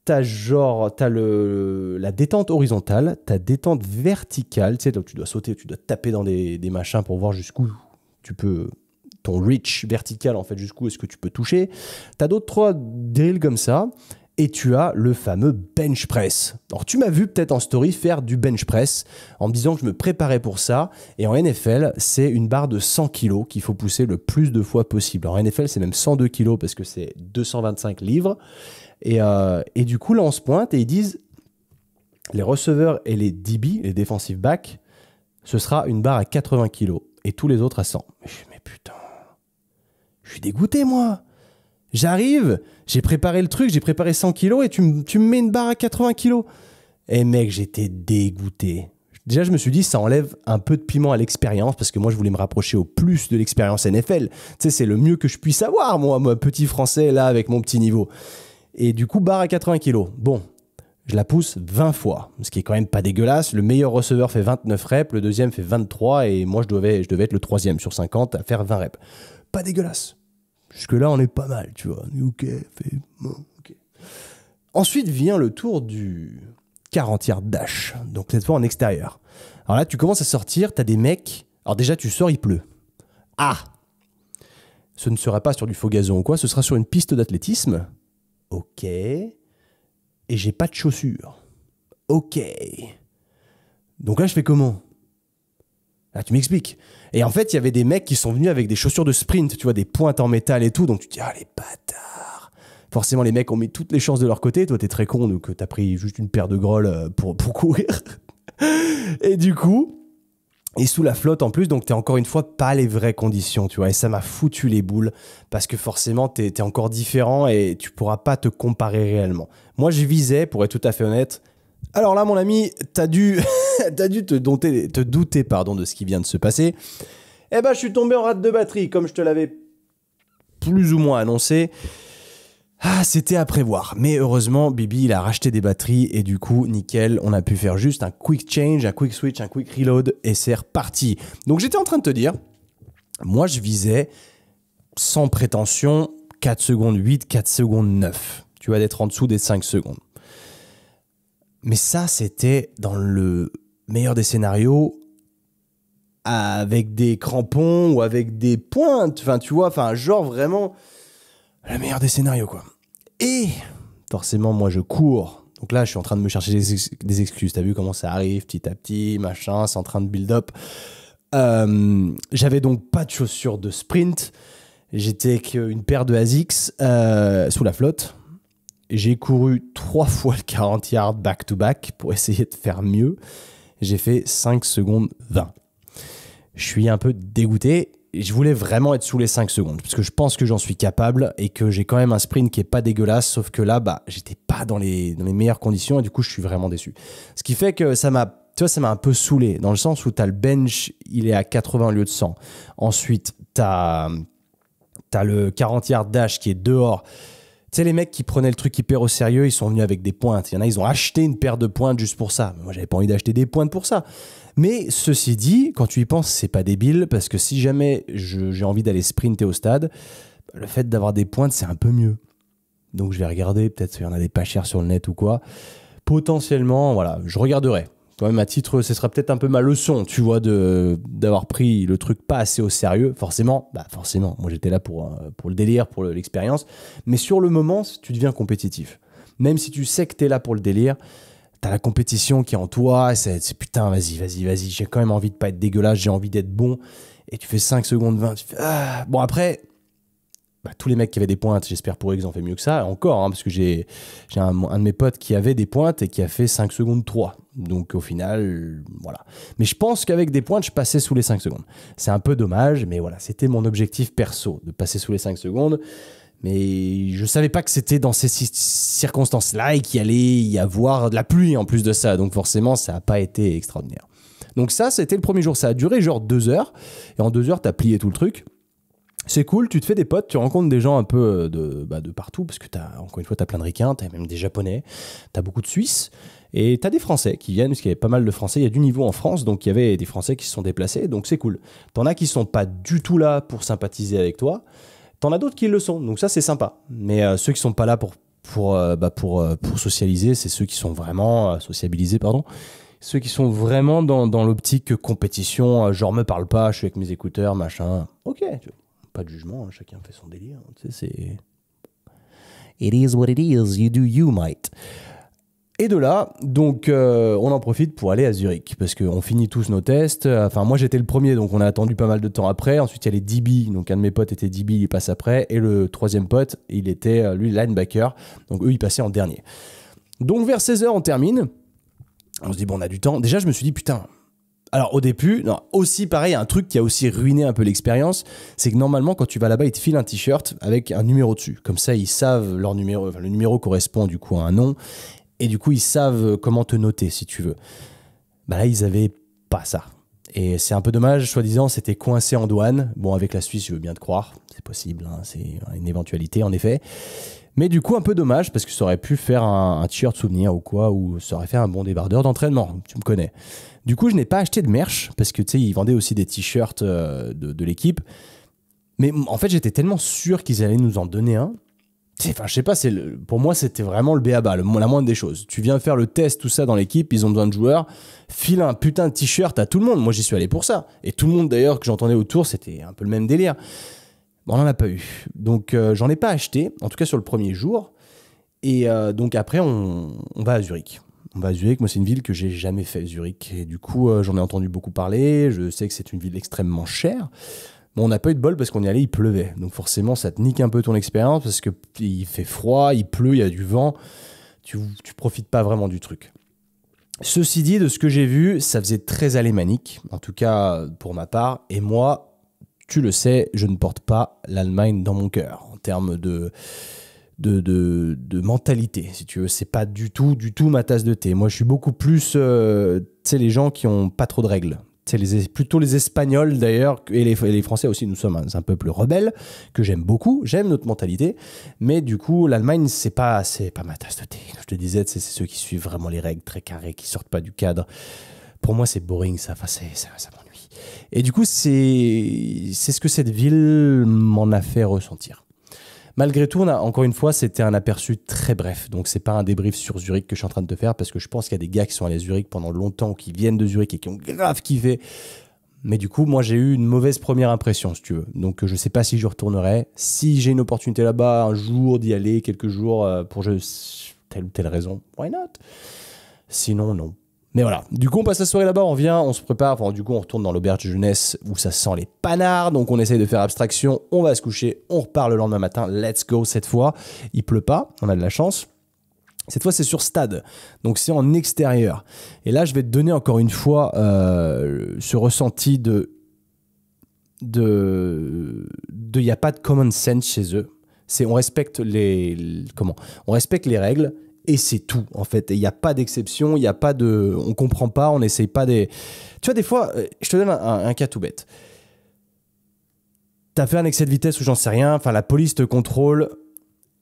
t'as la détente horizontale, t'as détente verticale, tu sais, donc tu dois sauter, tu dois taper dans des machins pour voir jusqu'où tu peux, ton reach vertical, en fait, jusqu'où est-ce que tu peux toucher. T'as d'autres 3 drills comme ça. Et tu as le fameux bench press. Alors, tu m'as vu peut-être en story faire du bench press en me disant que je me préparais pour ça. Et en NFL, c'est une barre de 100 kg qu'il faut pousser le plus de fois possible. En NFL, c'est même 102 kg parce que c'est 225 livres. Et du coup, là, on se pointe et ils disent, les receveurs et les DB, les defensive backs, ce sera une barre à 80 kg et tous les autres à 100. Mais putain, je suis dégoûté, moi. J'arrive, j'ai préparé le truc, j'ai préparé 100 kilos et tu me mets une barre à 80 kilos. Et mec, j'étais dégoûté. Déjà, je me suis dit, ça enlève un peu de piment à l'expérience parce que moi, je voulais me rapprocher au plus de l'expérience NFL. Tu sais, c'est le mieux que je puisse avoir, moi, petit français, là, avec mon petit niveau. Et du coup, barre à 80 kilos. Bon, je la pousse 20 fois, ce qui est quand même pas dégueulasse. Le meilleur receveur fait 29 reps, le deuxième fait 23 et moi, je devais être le troisième sur 50 à faire 20 reps. Pas dégueulasse. Jusque-là, on est pas mal, tu vois. Ok, fait bon, ok. Ensuite vient le tour du 40 yards dash, donc cette fois en extérieur. Alors là, tu commences à sortir, t'as des mecs. Alors déjà, tu sors, il pleut. Ah! Ce ne sera pas sur du faux gazon ou quoi, ce sera sur une piste d'athlétisme. Ok. Et j'ai pas de chaussures. Ok. Donc là, je fais comment? Là, tu m'expliques. Et en fait, il y avait des mecs qui sont venus avec des chaussures de sprint, tu vois, des pointes en métal et tout. Donc tu te dis, ah, les bâtards. Forcément, les mecs ont mis toutes les chances de leur côté. Toi, t'es très con, donc t'as pris juste une paire de grolles pour courir. Et du coup, et sous la flotte en plus, donc t'es encore une fois pas les vraies conditions, tu vois. Et ça m'a foutu les boules parce que forcément, t'es encore différent et tu pourras pas te comparer réellement. Moi, je visais, pour être tout à fait honnête. Alors là, mon ami, t'as dû te douter de ce qui vient de se passer. Eh ben, je suis tombé en rate de batterie, comme je te l'avais plus ou moins annoncé. Ah, c'était à prévoir. Mais heureusement, Bibi, il a racheté des batteries et du coup, nickel, on a pu faire juste un quick change, un quick switch, un quick reload et c'est reparti. Donc, j'étais en train de te dire, moi, je visais sans prétention 4 secondes 8, 4 secondes 9. Tu vas d'être en dessous des 5 secondes. Mais ça, c'était dans le meilleur des scénarios avec des crampons ou avec des pointes. Enfin, tu vois, enfin, genre vraiment le meilleur des scénarios, quoi. Et forcément, moi, je cours. Donc là, je suis en train de me chercher des excuses. T'as vu comment ça arrive petit à petit, machin, c'est en train de build up. J'avais donc pas de chaussures de sprint. J'étais avec une paire de ASICS sous la flotte. J'ai couru 3 fois le 40 yards back-to-back pour essayer de faire mieux. J'ai fait 5 secondes 20. Je suis un peu dégoûté. Je voulais vraiment être sous les 5 secondes parce que je pense que j'en suis capable et que j'ai quand même un sprint qui est pas dégueulasse, sauf que là, j'étais pas dans les meilleures conditions et du coup, je suis vraiment déçu. Ce qui fait que ça m'a un peu saoulé dans le sens où tu as le bench, il est à 80 au lieu de 100. Ensuite, tu as le 40 yards dash qui est dehors. Tu sais, les mecs qui prenaient le truc hyper au sérieux, ils sont venus avec des pointes. Il y en a, ils ont acheté une paire de pointes juste pour ça. Moi, j'avais pas envie d'acheter des pointes pour ça. Mais ceci dit, quand tu y penses, c'est pas débile parce que si jamais j'ai envie d'aller sprinter au stade, le fait d'avoir des pointes, c'est un peu mieux. Donc, je vais regarder, peut-être s'il y en a des pas chers sur le net ou quoi. Potentiellement, voilà, je regarderai. Quand même, à titre, ce sera peut-être un peu ma leçon, tu vois, d'avoir pris le truc pas assez au sérieux. Forcément, moi j'étais là pour le délire, pour l'expérience. Mais sur le moment, tu deviens compétitif. Même si tu sais que t'es là pour le délire, t'as la compétition qui est en toi. C'est putain, vas-y. J'ai quand même envie de pas être dégueulasse, j'ai envie d'être bon. Et tu fais 5 secondes 20. Tu fais, ah. Bon, après, tous les mecs qui avaient des pointes, j'espère pour eux qu'ils ont fait mieux que ça. Encore, parce que j'ai un de mes potes qui avait des pointes et qui a fait 5 secondes 3. Donc au final, voilà. Mais je pense qu'avec des pointes, je passais sous les 5 secondes. C'est un peu dommage, mais voilà, c'était mon objectif perso, de passer sous les 5 secondes. Mais je savais pas que c'était dans ces circonstances-là et qu'il allait y avoir de la pluie en plus de ça. Donc forcément, ça n'a pas été extraordinaire. Donc ça, c'était le premier jour. Ça a duré genre 2 heures. Et en 2 heures, tu as plié tout le truc. C'est cool, tu te fais des potes, tu rencontres des gens un peu de partout, parce que encore une fois, tu as plein de Ricains, tu as même des Japonais, tu as beaucoup de Suisses, et tu as des Français qui viennent, parce qu'il y avait pas mal de Français, il y a du niveau en France, donc il y avait des Français qui se sont déplacés, donc c'est cool. T'en as qui sont pas du tout là pour sympathiser avec toi, t'en as d'autres qui le sont, donc ça c'est sympa. Mais ceux qui sont pas là pour socialiser, c'est ceux qui sont vraiment sociabilisés, pardon. Ceux qui sont vraiment dans l'optique compétition, genre me parle pas, je suis avec mes écouteurs, machin, ok, tu vois. Pas de jugement, chacun fait son délire. Tu sais, c'est... It is what it is, you do you, mate. Et de là, donc, on en profite pour aller à Zurich, parce qu'on finit tous nos tests. Enfin, moi, j'étais le premier, donc on a attendu pas mal de temps après. Ensuite, il y a les DB, donc un de mes potes était DB, il passe après. Et le troisième pote, il était, lui, linebacker. Donc, eux, ils passaient en dernier. Donc, vers 16h, on termine. On se dit, bon, on a du temps. Déjà, je me suis dit, putain... Alors au début, aussi pareil, un truc qui a aussi ruiné un peu l'expérience, c'est que normalement quand tu vas là-bas, ils te filent un t-shirt avec un numéro dessus. Comme ça, ils savent leur numéro, le numéro correspond du coup à un nom, et du coup ils savent comment te noter si tu veux. Là, ils avaient pas ça. Et c'est un peu dommage, soi-disant, c'était coincé en douane. Bon, avec la Suisse, je veux bien te croire, c'est possible, c'est une éventualité en effet. Mais du coup, un peu dommage, parce que ça aurait pu faire un t-shirt souvenir ou quoi, ou ça aurait fait un bon débardeur d'entraînement, tu me connais. Du coup, je n'ai pas acheté de merch, parce que tu sais, ils vendaient aussi des t-shirts de l'équipe. Mais en fait, j'étais tellement sûr qu'ils allaient nous en donner un. Enfin, je sais pas, pour moi, c'était vraiment le b.a.-ba, la moindre des choses. Tu viens faire le test, tout ça dans l'équipe, ils ont besoin de joueurs, file un putain de t-shirt à tout le monde. Moi, j'y suis allé pour ça. Et tout le monde, d'ailleurs, que j'entendais autour, c'était un peu le même délire. Bon, on n'en a pas eu. Donc, j'en ai pas acheté, en tout cas sur le premier jour. Et donc, après, on va à Zurich. On va à Zurich. Moi, c'est une ville que j'ai jamais fait, Zurich. Et du coup, j'en ai entendu beaucoup parler. Je sais que c'est une ville extrêmement chère. Bon, on n'a pas eu de bol parce qu'on y allait, il pleuvait. Donc forcément, ça te nique un peu ton expérience parce qu'il fait froid, il pleut, il y a du vent. Tu profites pas vraiment du truc. Ceci dit, de ce que j'ai vu, ça faisait très alémanique, en tout cas pour ma part. Et moi, tu le sais, je ne porte pas l'Allemagne dans mon cœur en termes de mentalité, si tu veux. C'est pas du tout ma tasse de thé. Moi, je suis beaucoup plus, tu sais, les gens qui ont pas trop de règles. C'est plutôt les Espagnols d'ailleurs, et les Français aussi, nous sommes un peuple rebelle, que j'aime beaucoup, j'aime notre mentalité, mais du coup, l'Allemagne, c'est pas ma tasse de thé. Comme je te disais, c'est ceux qui suivent vraiment les règles très carrées, qui sortent pas du cadre. Pour moi, c'est boring, ça m'ennuie. Et du coup, c'est ce que cette ville m'en a fait ressentir. Malgré tout, encore une fois, c'était un aperçu très bref. Donc, c'est pas un débrief sur Zurich que je suis en train de te faire parce que je pense qu'il y a des gars qui sont allés à Zurich pendant longtemps ou qui viennent de Zurich et qui ont grave kiffé. Mais du coup, moi, j'ai eu une mauvaise première impression, si tu veux. Donc, je sais pas si je retournerai. Si j'ai une opportunité là-bas, un jour d'y aller, quelques jours, pour telle ou telle raison, why not? Sinon, non. Mais voilà, du coup on passe la soirée là-bas, on vient, on se prépare, enfin, du coup on retourne dans l'auberge de jeunesse où ça sent les panards, donc on essaye de faire abstraction, on va se coucher, on repart le lendemain matin, let's go cette fois, il pleut pas, on a de la chance. Cette fois c'est sur stade, donc c'est en extérieur. Et là je vais te donner encore une fois ce ressenti il n'y a pas de common sense chez eux. On respecte on respecte les règles. Et c'est tout, en fait. Il n'y a pas d'exception, il n'y a pas de... On comprend pas, on n'essaye pas des... Tu vois, des fois, je te donne un cas tout bête. T'as fait un excès de vitesse ou j'en sais rien, enfin, la police te contrôle.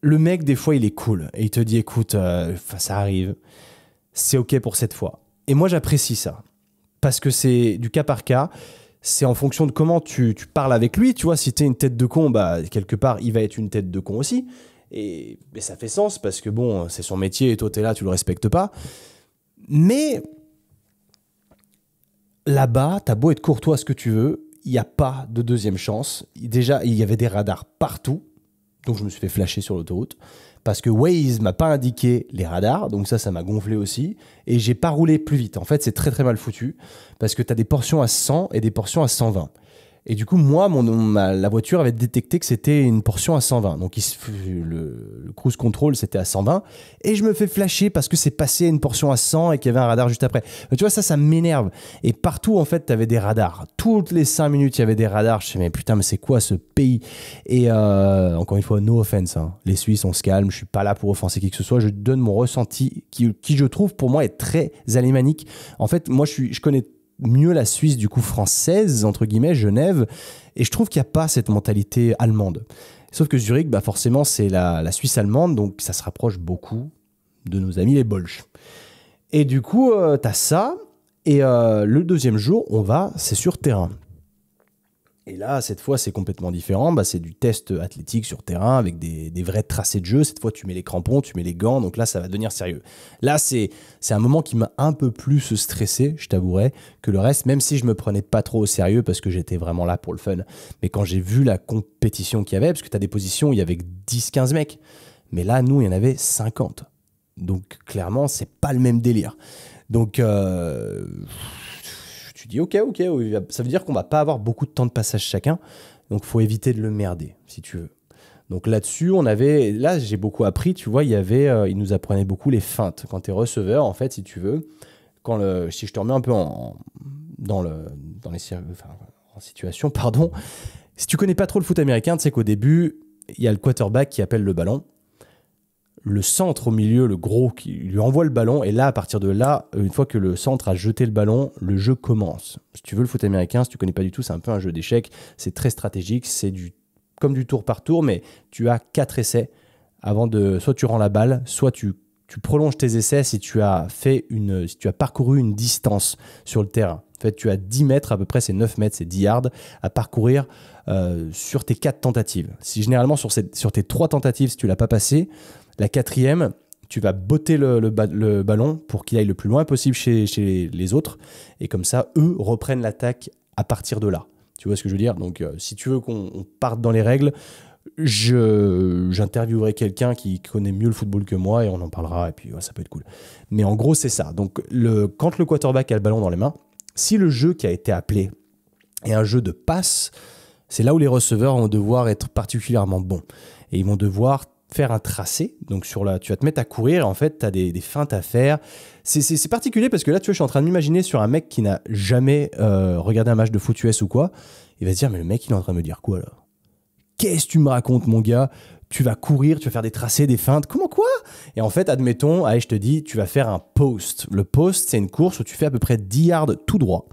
Le mec, des fois, il est cool. Et il te dit, écoute, ça arrive. C'est OK pour cette fois. Et moi, j'apprécie ça. Parce que c'est du cas par cas. C'est en fonction de comment tu parles avec lui. Tu vois, si t'es une tête de con, bah, quelque part, il va être une tête de con aussi. Et ça fait sens parce que bon, c'est son métier et toi t'es là, tu le respectes pas. Mais là-bas, t'as beau être courtois ce que tu veux, il n'y a pas de deuxième chance. Déjà, il y avait des radars partout, donc je me suis fait flasher sur l'autoroute parce que Waze m'a pas indiqué les radars, donc ça m'a gonflé aussi. Et j'ai pas roulé plus vite. En fait, c'est très très mal foutu parce que t'as des portions à 100 et des portions à 120. Et du coup, moi, la voiture avait détecté que c'était une portion à 120. Donc, le cruise control, c'était à 120. Et je me fais flasher parce que c'est passé à une portion à 100 et qu'il y avait un radar juste après. Mais tu vois, ça m'énerve. Et partout, en fait, tu avais des radars. Toutes les 5 minutes, il y avait des radars. Je me mais putain, mais c'est quoi ce pays? Et encore une fois, no offense. Hein. Les Suisses, on se calme. Je suis pas là pour offenser qui que ce soit. Je donne mon ressenti qui je trouve, pour moi, est très alémanique. En fait, moi, je connais mieux la Suisse du coup française, entre guillemets, Genève, et je trouve qu'il n'y a pas cette mentalité allemande. Sauf que Zurich, bah forcément, c'est la Suisse allemande, donc ça se rapproche beaucoup de nos amis les Bolches. Et du coup, t'as ça, et le deuxième jour, c'est sur terrain. Et là, cette fois, c'est complètement différent. Bah, c'est du test athlétique sur terrain avec des vrais tracés de jeu. Cette fois, tu mets les crampons, tu mets les gants. Donc là, ça va devenir sérieux. Là, c'est un moment qui m'a un peu plus stressé, je t'avouerai, que le reste, même si je me prenais pas trop au sérieux parce que j'étais vraiment là pour le fun. Mais quand j'ai vu la compétition qu'il y avait, parce que tu as des positions où il y avait 10-15 mecs. Mais là, nous, il y en avait 50. Donc, clairement, c'est pas le même délire. Donc, tu dis ok, ça veut dire qu'on va pas avoir beaucoup de temps de passage chacun, donc faut éviter de le merder si tu veux. Donc là-dessus, là j'ai beaucoup appris, tu vois, il nous apprenait beaucoup les feintes. Quand tu es receveur, en fait, si tu veux, si je te remets un peu en situation, pardon, si tu connais pas trop le foot américain, tu sais qu'au début, il y a le quarterback qui appelle le ballon. Le centre au milieu, le gros, qui lui envoie le ballon. Et là, à partir de là, une fois que le centre a jeté le ballon, le jeu commence. Si tu veux, le foot américain, si tu connais pas du tout, c'est un peu un jeu d'échecs. C'est très stratégique. C'est comme du tour par tour, mais tu as 4 essais avant de... Soit tu rends la balle, soit tu prolonges tes essais si tu as parcouru une distance sur le terrain. fait, tu as 10 mètres, à peu près, c'est 9 mètres, c'est 10 yards à parcourir sur tes 4 tentatives. Si généralement, sur tes 3 tentatives, si tu ne l'as pas passé, la 4e, tu vas botter le ballon pour qu'il aille le plus loin possible chez les autres. Et comme ça, eux reprennent l'attaque à partir de là. Tu vois ce que je veux dire? Donc, si tu veux qu'on parte dans les règles, j'interviewerai quelqu'un qui connaît mieux le football que moi et on en parlera et puis ouais, ça peut être cool. Mais en gros, c'est ça. Donc, quand le quarterback a le ballon dans les mains, si le jeu qui a été appelé est un jeu de passe, c'est là où les receveurs vont devoir être particulièrement bons. Et ils vont devoir faire un tracé. Donc, tu vas te mettre à courir et en fait, tu as des feintes à faire. C'est particulier parce que là, tu vois, je suis en train de m'imaginer sur un mec qui n'a jamais regardé un match de foot US ou quoi. Il va se dire, mais le mec, il est en train de me dire quoi là? Qu'est-ce que tu me racontes, mon gars? Tu vas courir, tu vas faire des tracés, des feintes. Comment quoi? Et en fait, admettons, allez, je te dis, tu vas faire un post. Le post, c'est une course où tu fais à peu près 10 yards tout droit.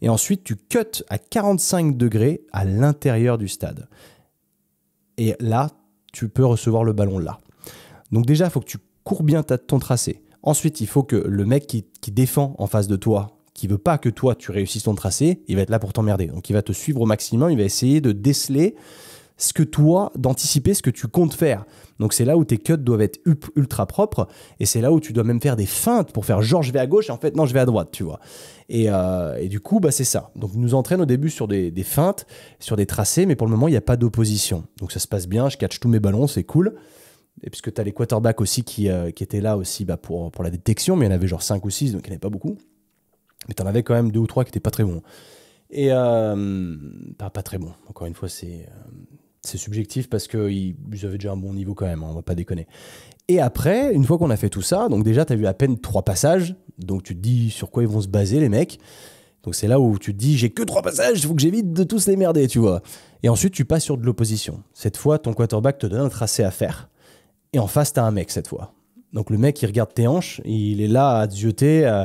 Et ensuite, tu cuts à 45 degrés à l'intérieur du stade. Et là, tu peux recevoir le ballon là. Donc déjà, il faut que tu cours bien ton tracé. Ensuite, il faut que le mec qui défend en face de toi, qui veut pas que toi, tu réussisses ton tracé, il va être là pour t'emmerder. Donc, il va te suivre au maximum, il va essayer de déceler d'anticiper ce que tu comptes faire. Donc, c'est là où tes cuts doivent être ultra propres et c'est là où tu dois même faire des feintes pour faire genre je vais à gauche et en fait non, je vais à droite, tu vois. Et du coup, c'est ça. Donc, ils nous entraînent au début sur des feintes, sur des tracés, mais pour le moment, il n'y a pas d'opposition. Donc, ça se passe bien, je catch tous mes ballons, c'est cool. Et puisque tu as les quarterbacks aussi qui étaient là aussi pour la détection, mais il y en avait genre 5 ou 6, donc il n'y en avait pas beaucoup. Mais tu en avais quand même 2 ou 3 qui n'étaient pas très bons. Et pas très bons. Encore une fois, c'est subjectif parce qu'ils avaient déjà un bon niveau quand même, hein, on va pas déconner. Et après, une fois qu'on a fait tout ça, donc déjà, tu as vu à peine 3 passages, donc tu te dis sur quoi ils vont se baser, les mecs. Donc c'est là où tu te dis, j'ai que 3 passages, il faut que j'évite de tous les merder, tu vois. Et ensuite, tu passes sur de l'opposition. Cette fois, ton quarterback te donne un tracé à faire. Et en face, tu as un mec cette fois. Donc le mec, il regarde tes hanches, il est là à te jeter.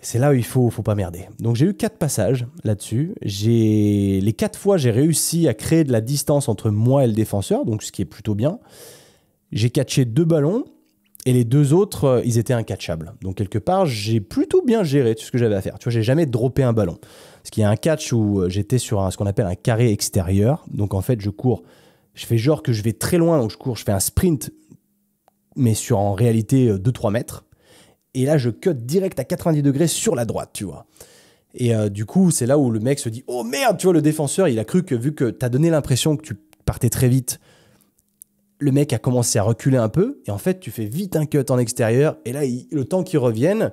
C'est là où il faut pas merder. Donc j'ai eu 4 passages là-dessus. Les 4 fois, j'ai réussi à créer de la distance entre moi et le défenseur, donc ce qui est plutôt bien. J'ai catché 2 ballons et les 2 autres, ils étaient incatchables. Donc quelque part, j'ai plutôt bien géré tout ce que j'avais à faire. Tu vois, j'ai jamais droppé un ballon. Parce qu'il y a un catch où j'étais sur ce qu'on appelle un carré extérieur. Donc en fait, je cours, je fais genre que je vais très loin, donc je fais un sprint, mais sur en réalité 2-3 mètres. Et là, je cut direct à 90 degrés sur la droite, tu vois. Et du coup, c'est là où le mec se dit « Oh merde !» Tu vois, le défenseur, il a cru que vu que tu as donné l'impression que tu partais très vite, le mec a commencé à reculer un peu. Et en fait, tu fais vite un cut en extérieur. Et là, le temps qu'il revienne,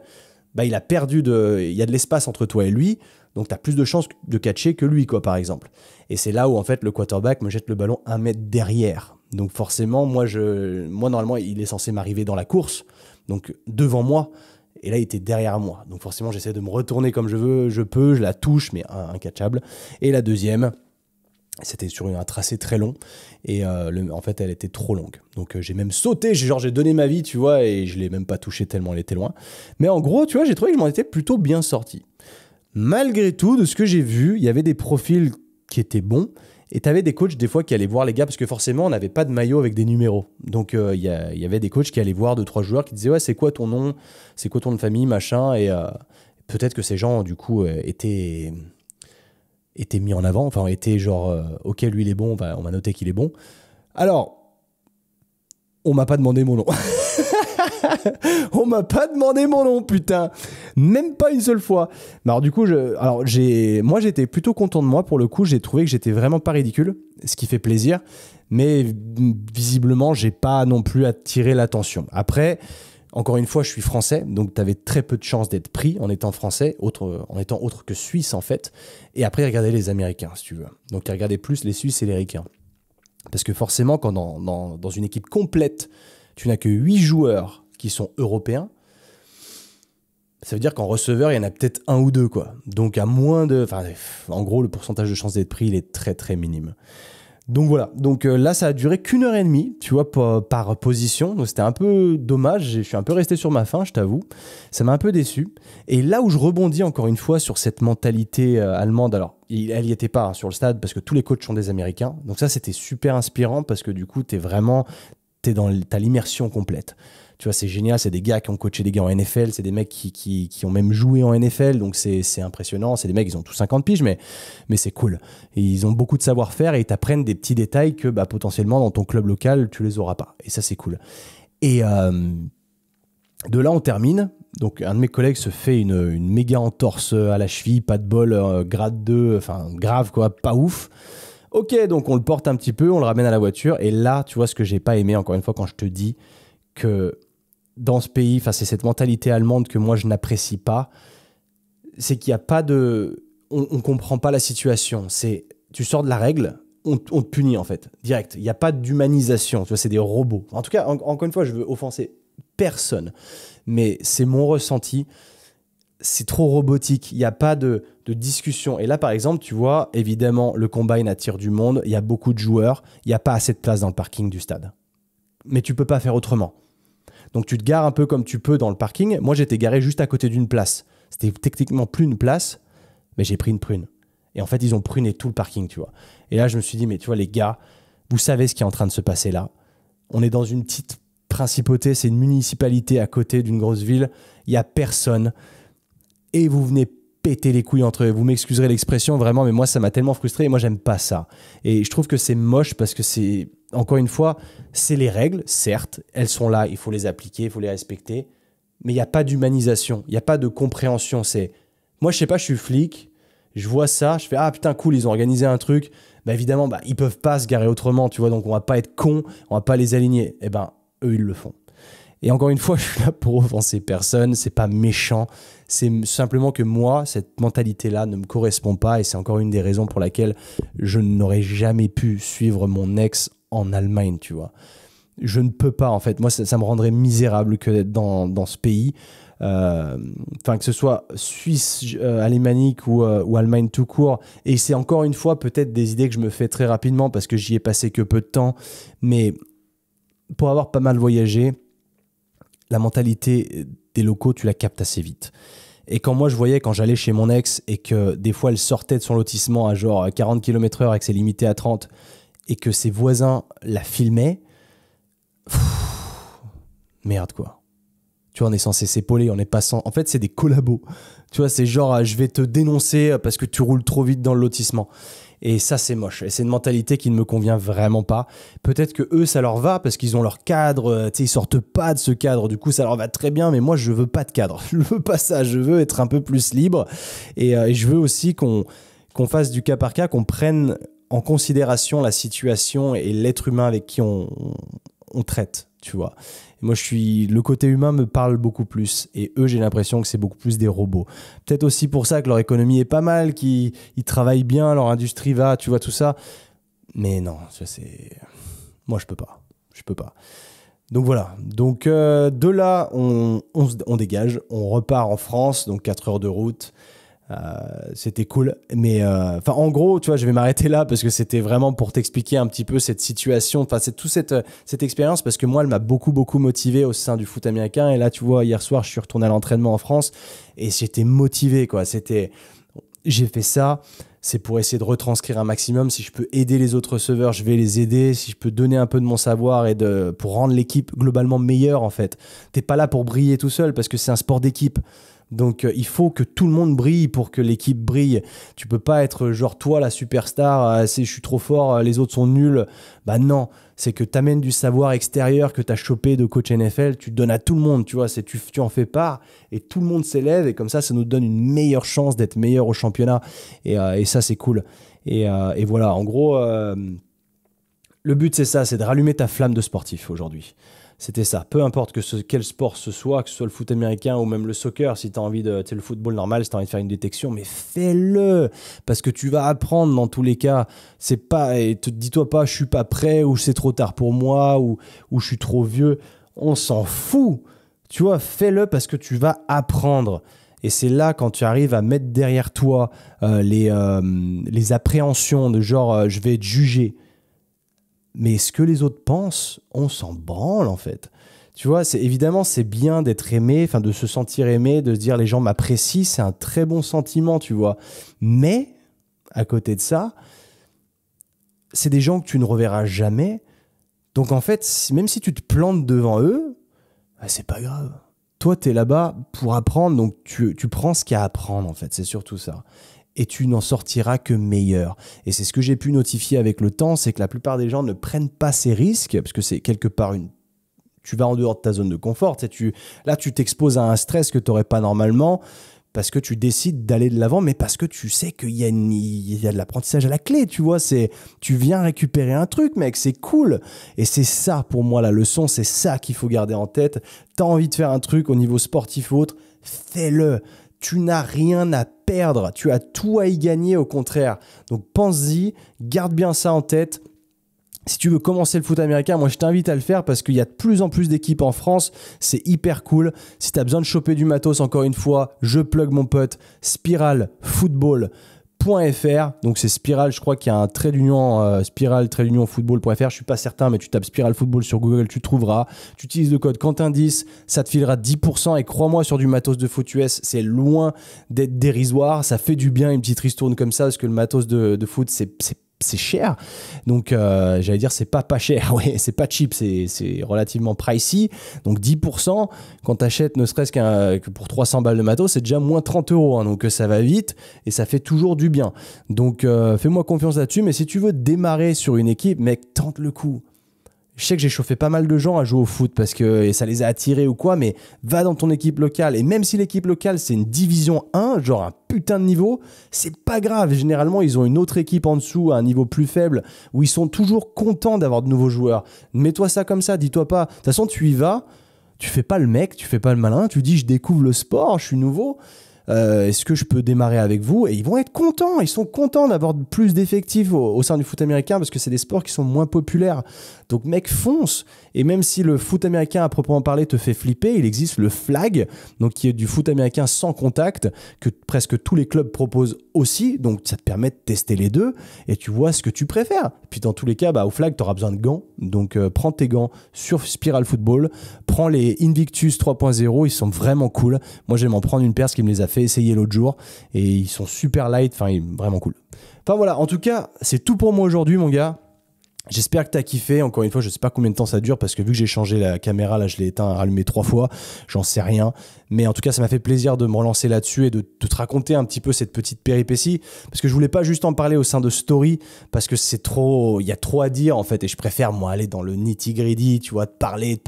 il a perdu il y a de l'espace entre toi et lui. Donc, tu as plus de chances de catcher que lui, quoi, par exemple. Et c'est là où, en fait, le quarterback me jette le ballon 1 mètre derrière. Donc, forcément, moi, normalement, il est censé m'arriver dans la course. Donc, devant moi. Et là, il était derrière moi. Donc, forcément, j'essaie de me retourner comme je la touche, mais incatchable. Et la deuxième, c'était sur un tracé très long. Et en fait, elle était trop longue. Donc, j'ai même sauté. J'ai donné ma vie, tu vois, et je ne l'ai même pas touchée tellement elle était loin. Mais en gros, tu vois, j'ai trouvé que je m'en étais plutôt bien sorti. Malgré tout, de ce que j'ai vu, il y avait des profils qui étaient bons. Et tu avais des coachs des fois qui allaient voir les gars, parce que forcément, on n'avait pas de maillot avec des numéros. Donc, il y avait des coachs qui allaient voir 2-3 joueurs qui disaient « Ouais, c'est quoi ton nom? C'est quoi ton nom de famille? Machin. » Et peut-être que ces gens, du coup, étaient mis en avant. Enfin, étaient genre « Ok, lui, il est bon. On va noter qu'il est bon. » Alors, on m'a pas demandé mon nom. On m'a pas demandé mon nom, putain. Même pas une seule fois. Mais alors du coup, moi j'étais plutôt content de moi pour le coup. J'ai trouvé que j'étais vraiment pas ridicule, ce qui fait plaisir. Mais visiblement, j'ai pas non plus attiré l'attention. Après, encore une fois, je suis français, donc tu avais très peu de chances d'être pris en étant français, en étant autre que suisse en fait. Et après, regardez les Américains, si tu veux. Donc, regardez plus les Suisses et les Ricains. Parce que forcément, quand dans une équipe complète, tu n'as que 8 joueurs qui sont européens, ça veut dire qu'en receveur, il y en a peut-être 1 ou 2, quoi. Donc, en gros, le pourcentage de chance d'être pris, il est très, très minime. Donc, voilà. Donc, là, ça a duré qu'1 heure et demie, tu vois, par position. Donc, c'était un peu dommage. Je suis un peu resté sur ma faim, je t'avoue. Ça m'a un peu déçu. Et là où je rebondis encore une fois sur cette mentalité allemande, alors, elle n'y était pas sur le stade parce que tous les coachs sont des Américains. Donc, ça, c'était super inspirant parce que du coup, t'es vraiment t'as l'immersion complète. Tu vois, c'est génial, c'est des gars qui ont coaché des gars en NFL, c'est des mecs qui ont même joué en NFL, donc c'est impressionnant. C'est des mecs, ils ont tous 50 piges, mais c'est cool. Et ils ont beaucoup de savoir-faire et ils t'apprennent des petits détails que potentiellement dans ton club local, tu les auras pas. Et ça, c'est cool. Et de là, on termine. Donc, un de mes collègues se fait une méga entorse à la cheville, pas de bol, grade 2, enfin grave quoi, pas ouf. Ok, donc on le porte un petit peu, on le ramène à la voiture. Et là, tu vois ce que j'ai pas aimé, encore une fois, quand je te dis que dans ce pays, c'est cette mentalité allemande que moi je n'apprécie pas, c'est qu'il n'y a pas de... On comprend pas la situation. Tu sors de la règle, on te punit en fait, direct. Il n'y a pas d'humanisation, tu vois, c'est des robots. En tout cas, encore une fois, je veux offenser personne, mais c'est mon ressenti. C'est trop robotique, il n'y a pas de discussion. Et là, par exemple, tu vois, évidemment, le combine attire du monde, il y a beaucoup de joueurs, il n'y a pas assez de place dans le parking du stade. Mais tu peux pas faire autrement. Donc tu te gares un peu comme tu peux dans le parking. Moi, j'étais garé juste à côté d'une place. C'était techniquement plus une place, mais j'ai pris une prune. Et en fait, ils ont pruné tout le parking, tu vois. Et là, je me suis dit, mais tu vois, les gars, vous savez ce qui est en train de se passer là. On est dans une petite principauté, c'est une municipalité à côté d'une grosse ville. Il n'y a personne. Et vous venez péter les couilles entre eux. Vous m'excuserez l'expression, vraiment, mais moi, ça m'a tellement frustré. Et moi, j'aime pas ça. Et je trouve que c'est moche parce que c'est... Encore une fois, c'est les règles, certes, elles sont là, il faut les appliquer, il faut les respecter, mais il n'y a pas d'humanisation, il n'y a pas de compréhension. Moi, je sais pas, je suis flic, je vois ça, je fais « Ah putain, cool, ils ont organisé un truc. » Évidemment, ils peuvent pas se garer autrement, tu vois, donc on va pas être cons, on va pas les aligner. Eux, ils le font. Et encore une fois, je suis là pour offenser personne, c'est pas méchant, c'est simplement que moi, cette mentalité-là ne me correspond pas et c'est encore une des raisons pour laquelle je n'aurais jamais pu suivre mon ex en Allemagne, tu vois. Je ne peux pas, en fait. Moi, ça me rendrait misérable que d'être dans ce pays. Que ce soit Suisse alémanique ou Allemagne tout court. Et c'est encore une fois peut-être des idées que je me fais très rapidement parce que j'y ai passé que peu de temps. Mais pour avoir pas mal voyagé, la mentalité des locaux, tu la captes assez vite. Et quand moi, je voyais, quand j'allais chez mon ex et que des fois, elle sortait de son lotissement à genre 40 km/h et que c'est limité à 30 et que ses voisins la filmaient, merde quoi. Tu vois, on est censé s'épauler, on est pas sans... En fait, c'est des collabos. Tu vois, c'est genre, je vais te dénoncer parce que tu roules trop vite dans le lotissement. Et ça, c'est moche. Et c'est une mentalité qui ne me convient vraiment pas. Peut-être que eux, ça leur va parce qu'ils ont leur cadre. Tu sais, ils sortent pas de ce cadre. Du coup, ça leur va très bien. Mais moi, je veux pas de cadre. Je veux pas ça. Je veux être un peu plus libre. Et je veux aussi qu'on fasse du cas par cas, qu'on prenne en considération la situation et l'être humain avec qui on traite, tu vois. Et moi, le côté humain me parle beaucoup plus. Et eux, j'ai l'impression que c'est beaucoup plus des robots. Peut-être aussi pour ça que leur économie est pas mal, qu'ils travaillent bien, leur industrie va, tu vois, tout ça. Mais non, ça c'est... Moi, je peux pas. Je peux pas. Donc voilà. Donc de là, on dégage. On repart en France, donc 4 heures de route. C'était cool, mais en gros, tu vois, je vais m'arrêter là parce que c'était vraiment pour t'expliquer un petit peu cette situation, c'est toute cette expérience parce que moi, elle m'a beaucoup motivé au sein du foot américain. Et là, tu vois, hier soir, je suis retourné à l'entraînement en France et j'étais motivé, quoi. J'ai fait ça, c'est pour essayer de retranscrire un maximum. Si je peux aider les autres receveurs, je vais les aider. Si je peux donner un peu de mon savoir pour rendre l'équipe globalement meilleure, en fait. T'es pas là pour briller tout seul parce que c'est un sport d'équipe. Donc il faut que tout le monde brille pour que l'équipe brille. Tu peux pas être genre toi la superstar, je suis trop fort, les autres sont nuls. Non, c'est que tu amènes du savoir extérieur que tu as chopé de coach NFL, tu donnes à tout le monde, tu vois, tu en fais part et tout le monde s'élève et comme ça nous donne une meilleure chance d'être meilleur au championnat et ça c'est cool. Et voilà, en gros, le but c'est ça, c'est de rallumer ta flamme de sportif aujourd'hui. C'était ça. Peu importe quel sport ce soit, que ce soit le foot américain ou même le soccer, si tu as envie de... Tu sais, le football normal, si tu as envie de faire une détection, mais fais-le. Parce que tu vas apprendre dans tous les cas. C'est pas... Et dis-toi pas, je suis pas prêt, ou c'est trop tard pour moi, ou je suis trop vieux. On s'en fout. Tu vois, fais-le parce que tu vas apprendre. Et c'est là, quand tu arrives à mettre derrière toi les appréhensions de genre, je vais être jugé. Mais ce que les autres pensent, on s'en branle en fait. Tu vois, évidemment, c'est bien d'être aimé, de se sentir aimé, de se dire les gens m'apprécient, c'est un très bon sentiment, tu vois. Mais, à côté de ça, c'est des gens que tu ne reverras jamais. Donc en fait, même si tu te plantes devant eux, bah, c'est pas grave. Toi, tu es là-bas pour apprendre, donc tu prends ce qu'il y a à apprendre en fait, c'est surtout ça. Et tu n'en sortiras que meilleur. Et c'est ce que j'ai pu notifier avec le temps, c'est que la plupart des gens ne prennent pas ces risques, parce que c'est quelque part tu vas en dehors de ta zone de confort. Là, tu t'exposes à un stress que tu n'aurais pas normalement, parce que tu décides d'aller de l'avant, mais parce que tu sais qu'il y a de l'apprentissage à la clé, tu vois. Tu viens récupérer un truc, mec, c'est cool. Et c'est ça, pour moi, la leçon, c'est ça qu'il faut garder en tête. Tu as envie de faire un truc au niveau sportif ou autre, fais-le. Tu n'as rien à perdre, tu as tout à y gagner, au contraire. Donc pense-y, garde bien ça en tête. Si tu veux commencer le foot américain, moi je t'invite à le faire parce qu'il y a de plus en plus d'équipes en France, c'est hyper cool. Si tu as besoin de choper du matos, encore une fois, je plug mon pote spiralfootball.fr. Donc c'est Spiral, je crois qu'il y a un trait d'union, spiral-football.fr, je suis pas certain, mais tu tapes Spiral Football sur Google, tu trouveras. Tu utilises le code Quentin10, ça te filera 10%, et crois-moi, sur du matos de foot US, c'est loin d'être dérisoire, ça fait du bien une petite ristourne comme ça, parce que le matos de foot, c'est cher, donc j'allais dire c'est pas cher, oui, c'est pas cheap, c'est relativement pricey, donc 10% quand t'achètes ne serait-ce que pour 300 balles de matos, c'est déjà moins 30 €, hein, donc ça va vite et ça fait toujours du bien, donc fais-moi confiance là-dessus. Mais si tu veux démarrer sur une équipe, mec, tente le coup. Je sais que j'ai chauffé pas mal de gens à jouer au foot parce que ça les a attirés ou quoi, mais va dans ton équipe locale. Et même si l'équipe locale, c'est une division 1, genre un putain de niveau, c'est pas grave. Généralement, ils ont une autre équipe en dessous, à un niveau plus faible, où ils sont toujours contents d'avoir de nouveaux joueurs. Mets-toi ça comme ça, dis-toi pas. De toute façon, tu y vas, tu fais pas le mec, tu fais pas le malin, tu dis je découvre le sport, je suis nouveau. Est-ce que je peux démarrer avec vous? Et ils vont être contents, ils sont contents d'avoir plus d'effectifs au sein du foot américain parce que c'est des sports qui sont moins populaires. Donc mec, fonce. Et même si le foot américain à proprement parler te fait flipper, il existe le flag, donc qui est du foot américain sans contact, que presque tous les clubs proposent aussi, donc ça te permet de tester les deux et tu vois ce que tu préfères. Et puis dans tous les cas, au flag, tu auras besoin de gants, donc prends tes gants sur Spiral Football, prends les Invictus 3.0, ils sont vraiment cool. Moi j'aime en prendre une paire, parce qu'il me les a fait essayer l'autre jour et ils sont super light, enfin vraiment cool. Enfin voilà, en tout cas, c'est tout pour moi aujourd'hui, mon gars. J'espère que tu as kiffé. Encore une fois, je sais pas combien de temps ça dure parce que vu que j'ai changé la caméra, là, je l'ai éteint, rallumé 3 fois. J'en sais rien. Mais en tout cas, ça m'a fait plaisir de me relancer là-dessus et de te raconter un petit peu cette petite péripétie. Parce que je voulais pas juste en parler au sein de Story parce que il y a trop à dire en fait. Et je préfère, moi, aller dans le nitty-gritty, tu vois, de parler.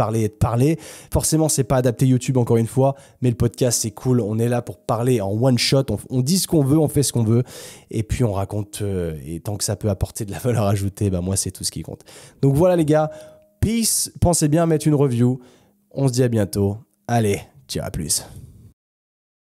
Forcément, c'est pas adapté YouTube, encore une fois. Mais le podcast, c'est cool. On est là pour parler en one shot. On dit ce qu'on veut, on fait ce qu'on veut. Et puis, on raconte. Et tant que ça peut apporter de la valeur ajoutée, moi, c'est tout ce qui compte. Donc voilà les gars, peace, pensez bien à mettre une review, on se dit à bientôt, allez, ciao, à plus.